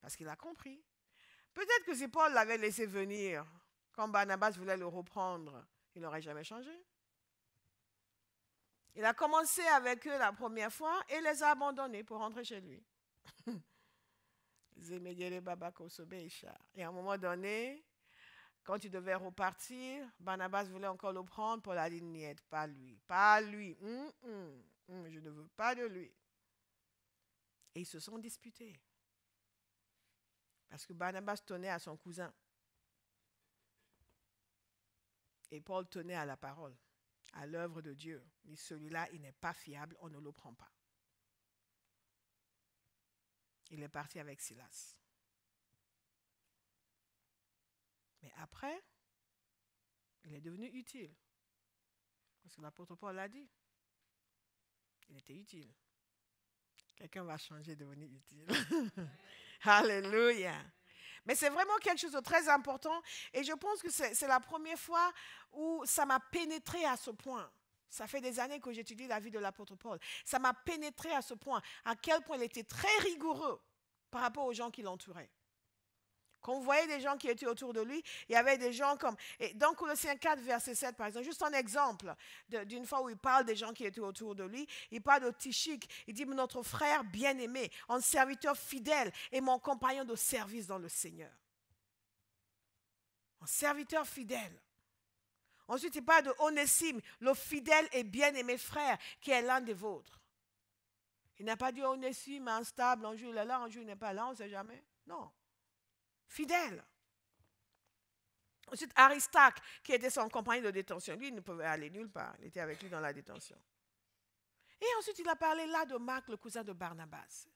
Speaker 1: Parce qu'il a compris. Peut-être que si Paul l'avait laissé venir, quand Barnabas voulait le reprendre, il n'aurait jamais changé. Il a commencé avec eux la première fois et les a abandonnés pour rentrer chez lui. Et à un moment donné, quand il devait repartir, Barnabas voulait encore le prendre. Paul a dit, niet, pas lui, pas lui. Je ne veux pas de lui. Et ils se sont disputés. Parce que Barnabas tenait à son cousin. Et Paul tenait à la parole, à l'œuvre de Dieu. Mais celui-là, il n'est pas fiable, on ne le prend pas. Il est parti avec Silas. Mais après, il est devenu utile. Parce que l'apôtre Paul l'a dit. Il était utile. Quelqu'un va changer, devenir utile. Alléluia. Mais c'est vraiment quelque chose de très important. Et je pense que c'est la première fois où ça m'a pénétré à ce point. Ça fait des années que j'étudie la vie de l'apôtre Paul. Ça m'a pénétré à ce point, à quel point il était très rigoureux par rapport aux gens qui l'entouraient. Quand vous voyez des gens qui étaient autour de lui, il y avait des gens comme... Et dans Colossiens 4, verset 7, par exemple, juste un exemple d'une fois où il parle des gens qui étaient autour de lui, il parle de Tychik, il dit, notre frère bien-aimé, un serviteur fidèle et mon compagnon de service dans le Seigneur. Un serviteur fidèle. Ensuite, il parle de Onésime, le fidèle et bien-aimé frère, qui est l'un des vôtres. Il n'a pas dit Onésime, instable, un jour il est là, un jour il n'est pas là, on ne sait jamais. Non. Fidèle. Ensuite, Aristarque, qui était son compagnon de détention. Lui, il ne pouvait aller nulle part. Il était avec lui dans la détention. Et ensuite, il a parlé là de Marc, le cousin de Barnabas.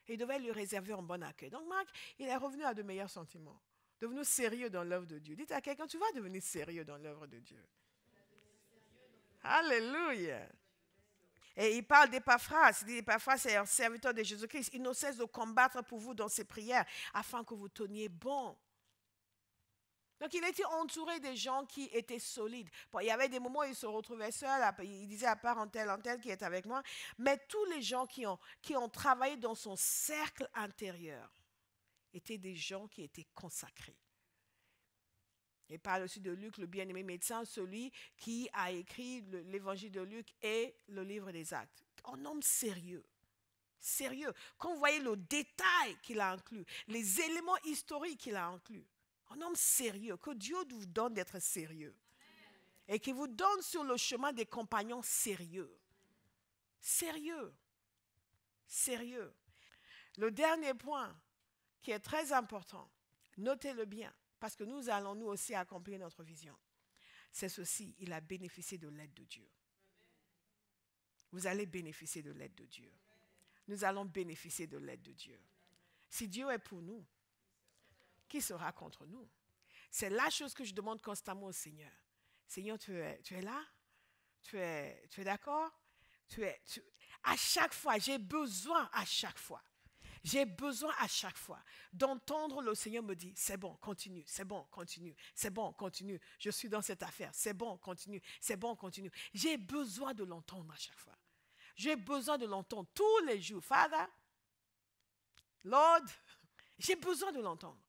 Speaker 1: Et il devait lui réserver un bon accueil. Donc, Marc, il est revenu à de meilleurs sentiments. Devenu sérieux dans l'œuvre de Dieu. Dites à quelqu'un, tu vas devenir sérieux dans l'œuvre de Dieu. Alléluia. Et il parle d'Épaphras. Il dit, Épaphras est un serviteur de Jésus-Christ. Il ne cesse de combattre pour vous dans ses prières afin que vous teniez bon. Donc, il était entouré des gens qui étaient solides. Bon, il y avait des moments où il se retrouvait seul. Il disait à part un tel qui est avec moi. Mais tous les gens qui ont travaillé dans son cercle intérieur étaient des gens qui étaient consacrés. Il parle aussi de Luc, le bien-aimé médecin, celui qui a écrit l'évangile de Luc et le livre des Actes. Un homme sérieux. Sérieux. Quand vous voyez le détail qu'il a inclus, les éléments historiques qu'il a inclus. Un homme sérieux. Que Dieu vous donne d'être sérieux. Et qu'il vous donne sur le chemin des compagnons sérieux. Sérieux. Sérieux. Le dernier point qui est très important, notez-le bien, parce que nous allons nous aussi accomplir notre vision. C'est ceci, il a bénéficié de l'aide de Dieu. Vous allez bénéficier de l'aide de Dieu. Nous allons bénéficier de l'aide de Dieu. Si Dieu est pour nous, qui sera contre nous? C'est la chose que je demande constamment au Seigneur. Seigneur, tu es là? Tu es d'accord? À chaque fois, j'ai besoin à chaque fois. J'ai besoin à chaque fois d'entendre le Seigneur me dire, c'est bon, continue, c'est bon, continue, c'est bon, continue, je suis dans cette affaire, c'est bon, continue, c'est bon, continue. J'ai besoin de l'entendre à chaque fois. J'ai besoin de l'entendre tous les jours. Father, Lord, j'ai besoin de l'entendre.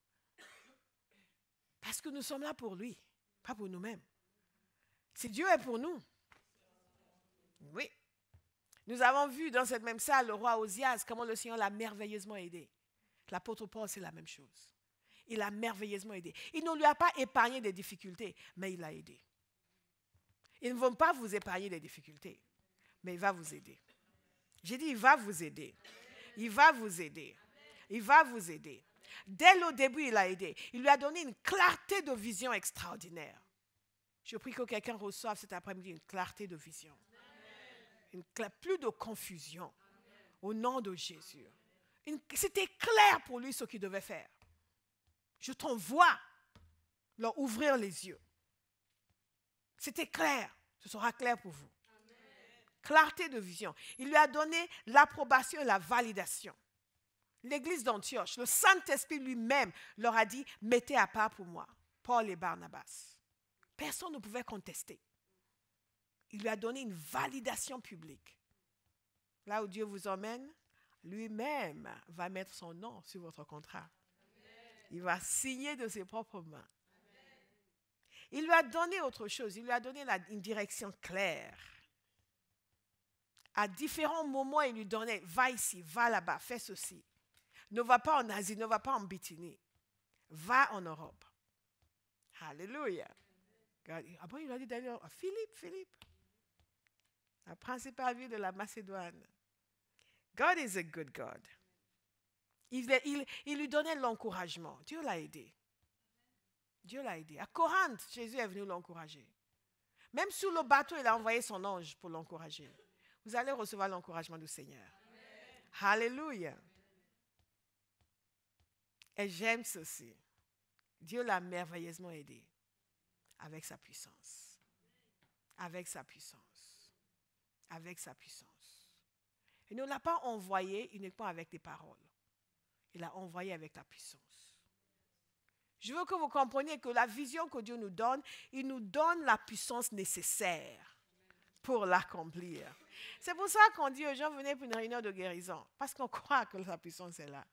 Speaker 1: Parce que nous sommes là pour lui, pas pour nous-mêmes. Si Dieu est pour nous, oui. Nous avons vu dans cette même salle le roi Osias, comment le Seigneur l'a merveilleusement aidé. L'apôtre Paul, c'est la même chose. Il l'a merveilleusement aidé. Il ne lui a pas épargné des difficultés, mais il l'a aidé. Il ne va pas vous épargner des difficultés, mais il va vous aider. J'ai dit, il va vous aider. Il va vous aider. Il va vous aider. Dès le début, il l'a aidé. Il lui a donné une clarté de vision extraordinaire. Je prie que quelqu'un reçoive cet après-midi une clarté de vision. Plus de confusion. Au nom de Jésus. C'était clair pour lui ce qu'il devait faire. Je t'envoie leur ouvrir les yeux. C'était clair. Ce sera clair pour vous. Clarté de vision. Il lui a donné l'approbation et la validation. L'église d'Antioche, le Saint-Esprit lui-même leur a dit, mettez à part pour moi Paul et Barnabas. Personne ne pouvait contester. Il lui a donné une validation publique. Là où Dieu vous emmène, lui-même va mettre son nom sur votre contrat. Il va signer de ses propres mains. Il lui a donné autre chose. Il lui a donné une direction claire. À différents moments, il lui donnait, va ici, va là-bas, fais ceci. Ne va pas en Asie, ne va pas en Bithynie. Va en Europe. Alléluia. Ah bon, il a dit d'ailleurs, Philippe. La principale ville de la Macédoine. God is a good God. Il lui donnait l'encouragement. Dieu l'a aidé. Dieu l'a aidé. À Corinthe, Jésus est venu l'encourager. Même sur le bateau, il a envoyé son ange pour l'encourager. Vous allez recevoir l'encouragement du Seigneur. Amen. Alléluia. Et j'aime ceci. Dieu l'a merveilleusement aidé avec sa puissance. Avec sa puissance. Avec sa puissance. Il ne l'a pas envoyé uniquement avec des paroles. Il l'a envoyé avec la puissance. Je veux que vous compreniez que la vision que Dieu nous donne, il nous donne la puissance nécessaire pour l'accomplir. C'est pour ça qu'on dit aux gens, venez pour une réunion de guérison. Parce qu'on croit que sa puissance est là.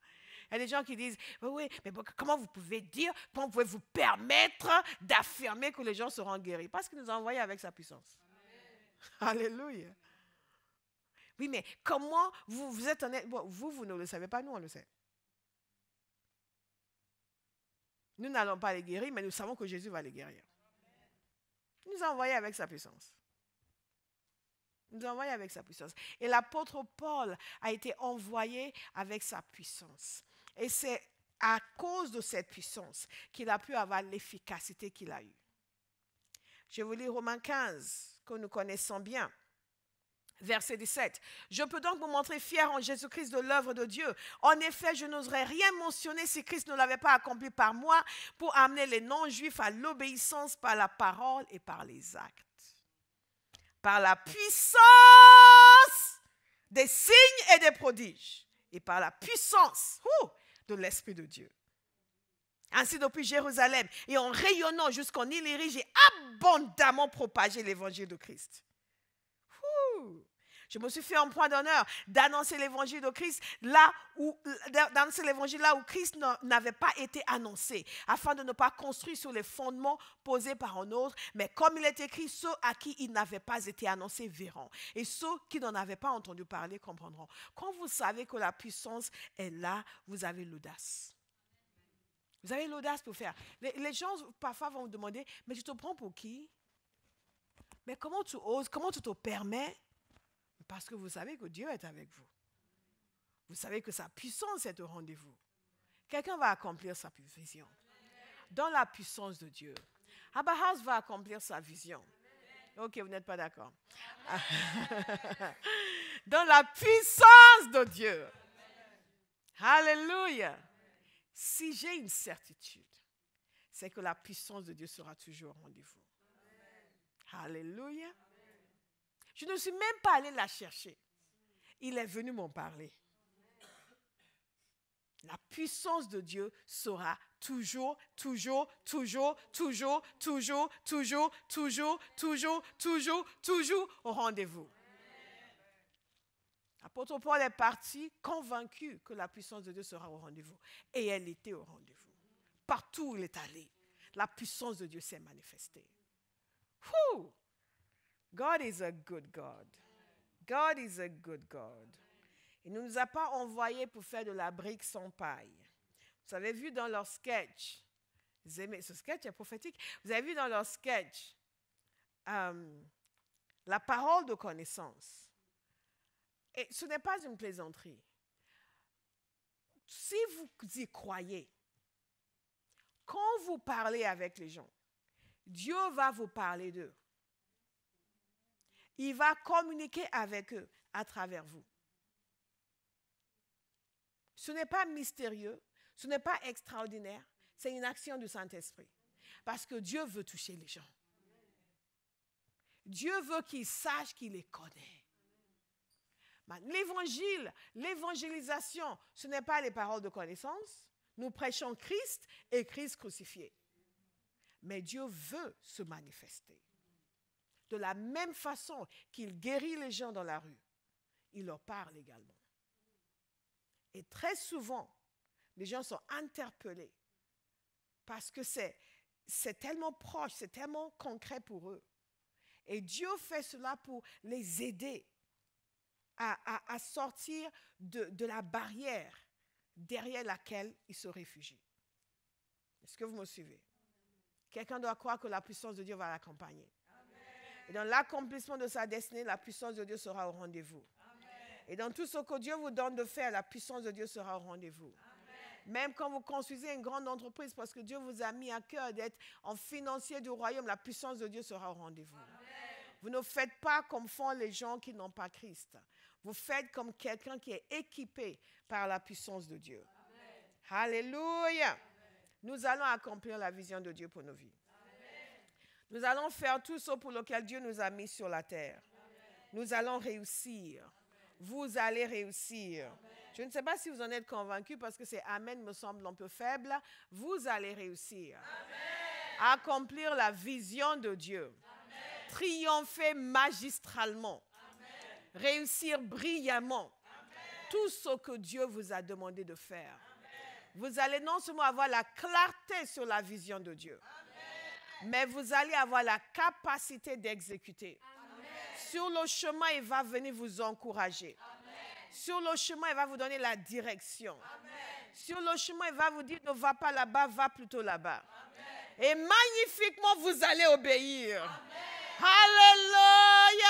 Speaker 1: Il y a des gens qui disent, oui, mais comment vous pouvez dire, comment vous pouvez vous permettre d'affirmer que les gens seront guéris? Parce qu'il nous a envoyés avec sa puissance. Amen. Alléluia. Oui, mais comment vous êtes honnête? Bon, vous ne le savez pas, nous on le sait. Nous n'allons pas les guérir, mais nous savons que Jésus va les guérir. Il nous a envoyés avec sa puissance. Il nous a envoyés avec sa puissance. Et l'apôtre Paul a été envoyé avec sa puissance. Et c'est à cause de cette puissance qu'il a pu avoir l'efficacité qu'il a eue. Je vous lis Romains 15, que nous connaissons bien. Verset 17. Je peux donc vous montrer fier en Jésus-Christ de l'œuvre de Dieu. En effet, je n'oserais rien mentionner si Christ ne l'avait pas accompli par moi pour amener les non-juifs à l'obéissance par la parole et par les actes. Par la puissance des signes et des prodiges et par la puissance de l'Esprit de Dieu. Ainsi, depuis Jérusalem et en rayonnant jusqu'en Illyrie, j'ai abondamment propagé l'évangile de Christ. Ouh. Je me suis fait un point d'honneur d'annoncer l'évangile de Christ là où Christ n'avait pas été annoncé, afin de ne pas construire sur les fondements posés par un autre, mais comme il est écrit, ceux à qui il n'avait pas été annoncé verront, et ceux qui n'en avaient pas entendu parler comprendront. Quand vous savez que la puissance est là, vous avez l'audace. Vous avez l'audace pour faire. Les gens parfois vont vous demander, mais tu te prends pour qui? Mais comment tu oses? Comment tu te permets? Parce que vous savez que Dieu est avec vous. Vous savez que sa puissance est au rendez-vous. Quelqu'un va accomplir sa vision. Dans la puissance de Dieu. Abba House va accomplir sa vision. Ok, vous n'êtes pas d'accord. Dans la puissance de Dieu. Alléluia. Si j'ai une certitude, c'est que la puissance de Dieu sera toujours au rendez-vous. Alléluia. Je ne suis même pas allée la chercher. Il est venu m'en parler. La puissance de Dieu sera toujours au rendez-vous. L'apôtre Paul est parti convaincu que la puissance de Dieu sera au rendez-vous. Et elle était au rendez-vous. Partout où il est allé, la puissance de Dieu s'est manifestée. Whew. God is a good God. God is a good God. Il ne nous a pas envoyés pour faire de la brique sans paille. Vous avez vu dans leur sketch, vous aimez, ce sketch est prophétique, vous avez vu dans leur sketch la parole de connaissance. Et ce n'est pas une plaisanterie. Si vous y croyez, quand vous parlez avec les gens, Dieu va vous parler d'eux. Il va communiquer avec eux à travers vous. Ce n'est pas mystérieux, ce n'est pas extraordinaire, c'est une action du Saint-Esprit. Parce que Dieu veut toucher les gens. Dieu veut qu'ils sachent qu'il les connaît. L'évangile, l'évangélisation, ce n'est pas les paroles de connaissance. Nous prêchons Christ et Christ crucifié. Mais Dieu veut se manifester. De la même façon qu'il guérit les gens dans la rue, il leur parle également. Et très souvent, les gens sont interpellés parce que c'est tellement proche, c'est tellement concret pour eux. Et Dieu fait cela pour les aider à sortir de la barrière derrière laquelle ils se réfugient. Est-ce que vous me suivez? Quelqu'un doit croire que la puissance de Dieu va l'accompagner. Et dans l'accomplissement de sa destinée, la puissance de Dieu sera au rendez-vous. Et dans tout ce que Dieu vous donne de faire, la puissance de Dieu sera au rendez-vous. Même quand vous construisez une grande entreprise, parce que Dieu vous a mis à cœur d'être en financier du royaume, la puissance de Dieu sera au rendez-vous. Vous ne faites pas comme font les gens qui n'ont pas Christ. Vous faites comme quelqu'un qui est équipé par la puissance de Dieu. Alléluia. Nous allons accomplir la vision de Dieu pour nos vies. Nous allons faire tout ce pour lequel Dieu nous a mis sur la terre. Nous allons réussir. Vous allez réussir. Je ne sais pas si vous en êtes convaincus parce que c'est Amen me semble un peu faible. Vous allez réussir. Accomplir la vision de Dieu. Triompher magistralement. Réussir brillamment. Tout ce que Dieu vous a demandé de faire. Vous allez non seulement avoir la clarté sur la vision de Dieu, mais vous allez avoir la capacité d'exécuter. Sur le chemin, il va venir vous encourager. Sur le chemin, il va vous donner la direction. Sur le chemin, il va vous dire ne va pas là-bas, va plutôt là-bas. Et magnifiquement, vous allez obéir. Alléluia!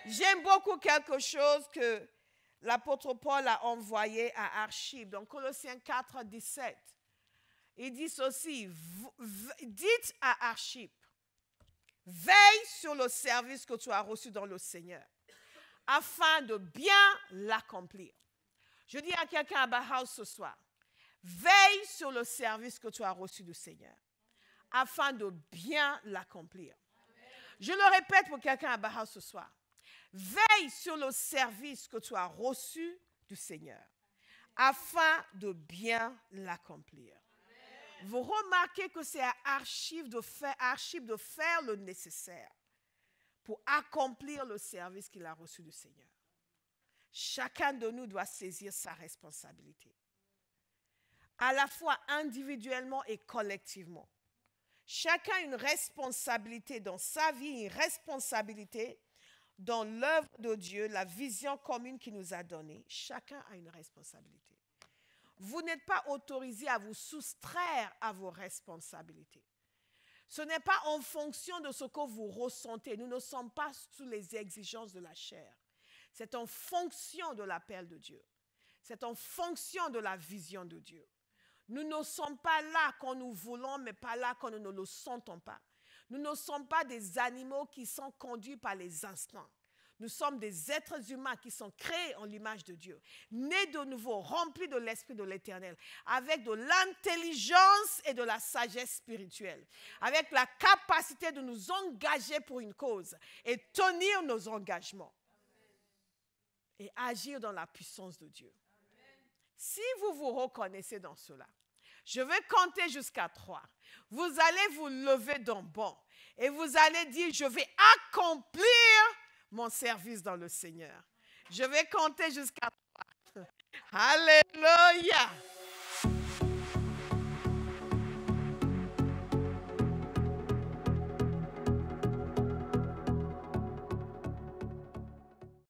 Speaker 1: J'aime beaucoup quelque chose que l'apôtre Paul a envoyé à Archip. Dans Colossiens 4, 17. Il dit ceci, dites à Archip, veille sur le service que tu as reçu dans le Seigneur, afin de bien l'accomplir. Je dis à quelqu'un à Bahaus ce soir, veille sur le service que tu as reçu du Seigneur, afin de bien l'accomplir. Je le répète pour quelqu'un à Bahaus ce soir, veille sur le service que tu as reçu du Seigneur, afin de bien l'accomplir. Vous remarquez que c'est à Archive de faire le nécessaire pour accomplir le service qu'il a reçu du Seigneur. Chacun de nous doit saisir sa responsabilité, à la fois individuellement et collectivement. Chacun a une responsabilité dans sa vie, une responsabilité dans l'œuvre de Dieu, la vision commune qu'il nous a donnée. Chacun a une responsabilité. Vous n'êtes pas autorisé à vous soustraire à vos responsabilités. Ce n'est pas en fonction de ce que vous ressentez. Nous ne sommes pas sous les exigences de la chair. C'est en fonction de l'appel de Dieu. C'est en fonction de la vision de Dieu. Nous ne sommes pas là quand nous voulons, mais pas là quand nous ne le sentons pas. Nous ne sommes pas des animaux qui sont conduits par les instincts. Nous sommes des êtres humains qui sont créés en l'image de Dieu, nés de nouveau, remplis de l'Esprit de l'Éternel, avec de l'intelligence et de la sagesse spirituelle, avec la capacité de nous engager pour une cause et tenir nos engagements et agir dans la puissance de Dieu. Si vous vous reconnaissez dans cela, je vais compter jusqu'à 3. Vous allez vous lever d'un bond et vous allez dire, je vais accomplir mon service dans le Seigneur. Je vais compter jusqu'à 3. Alléluia.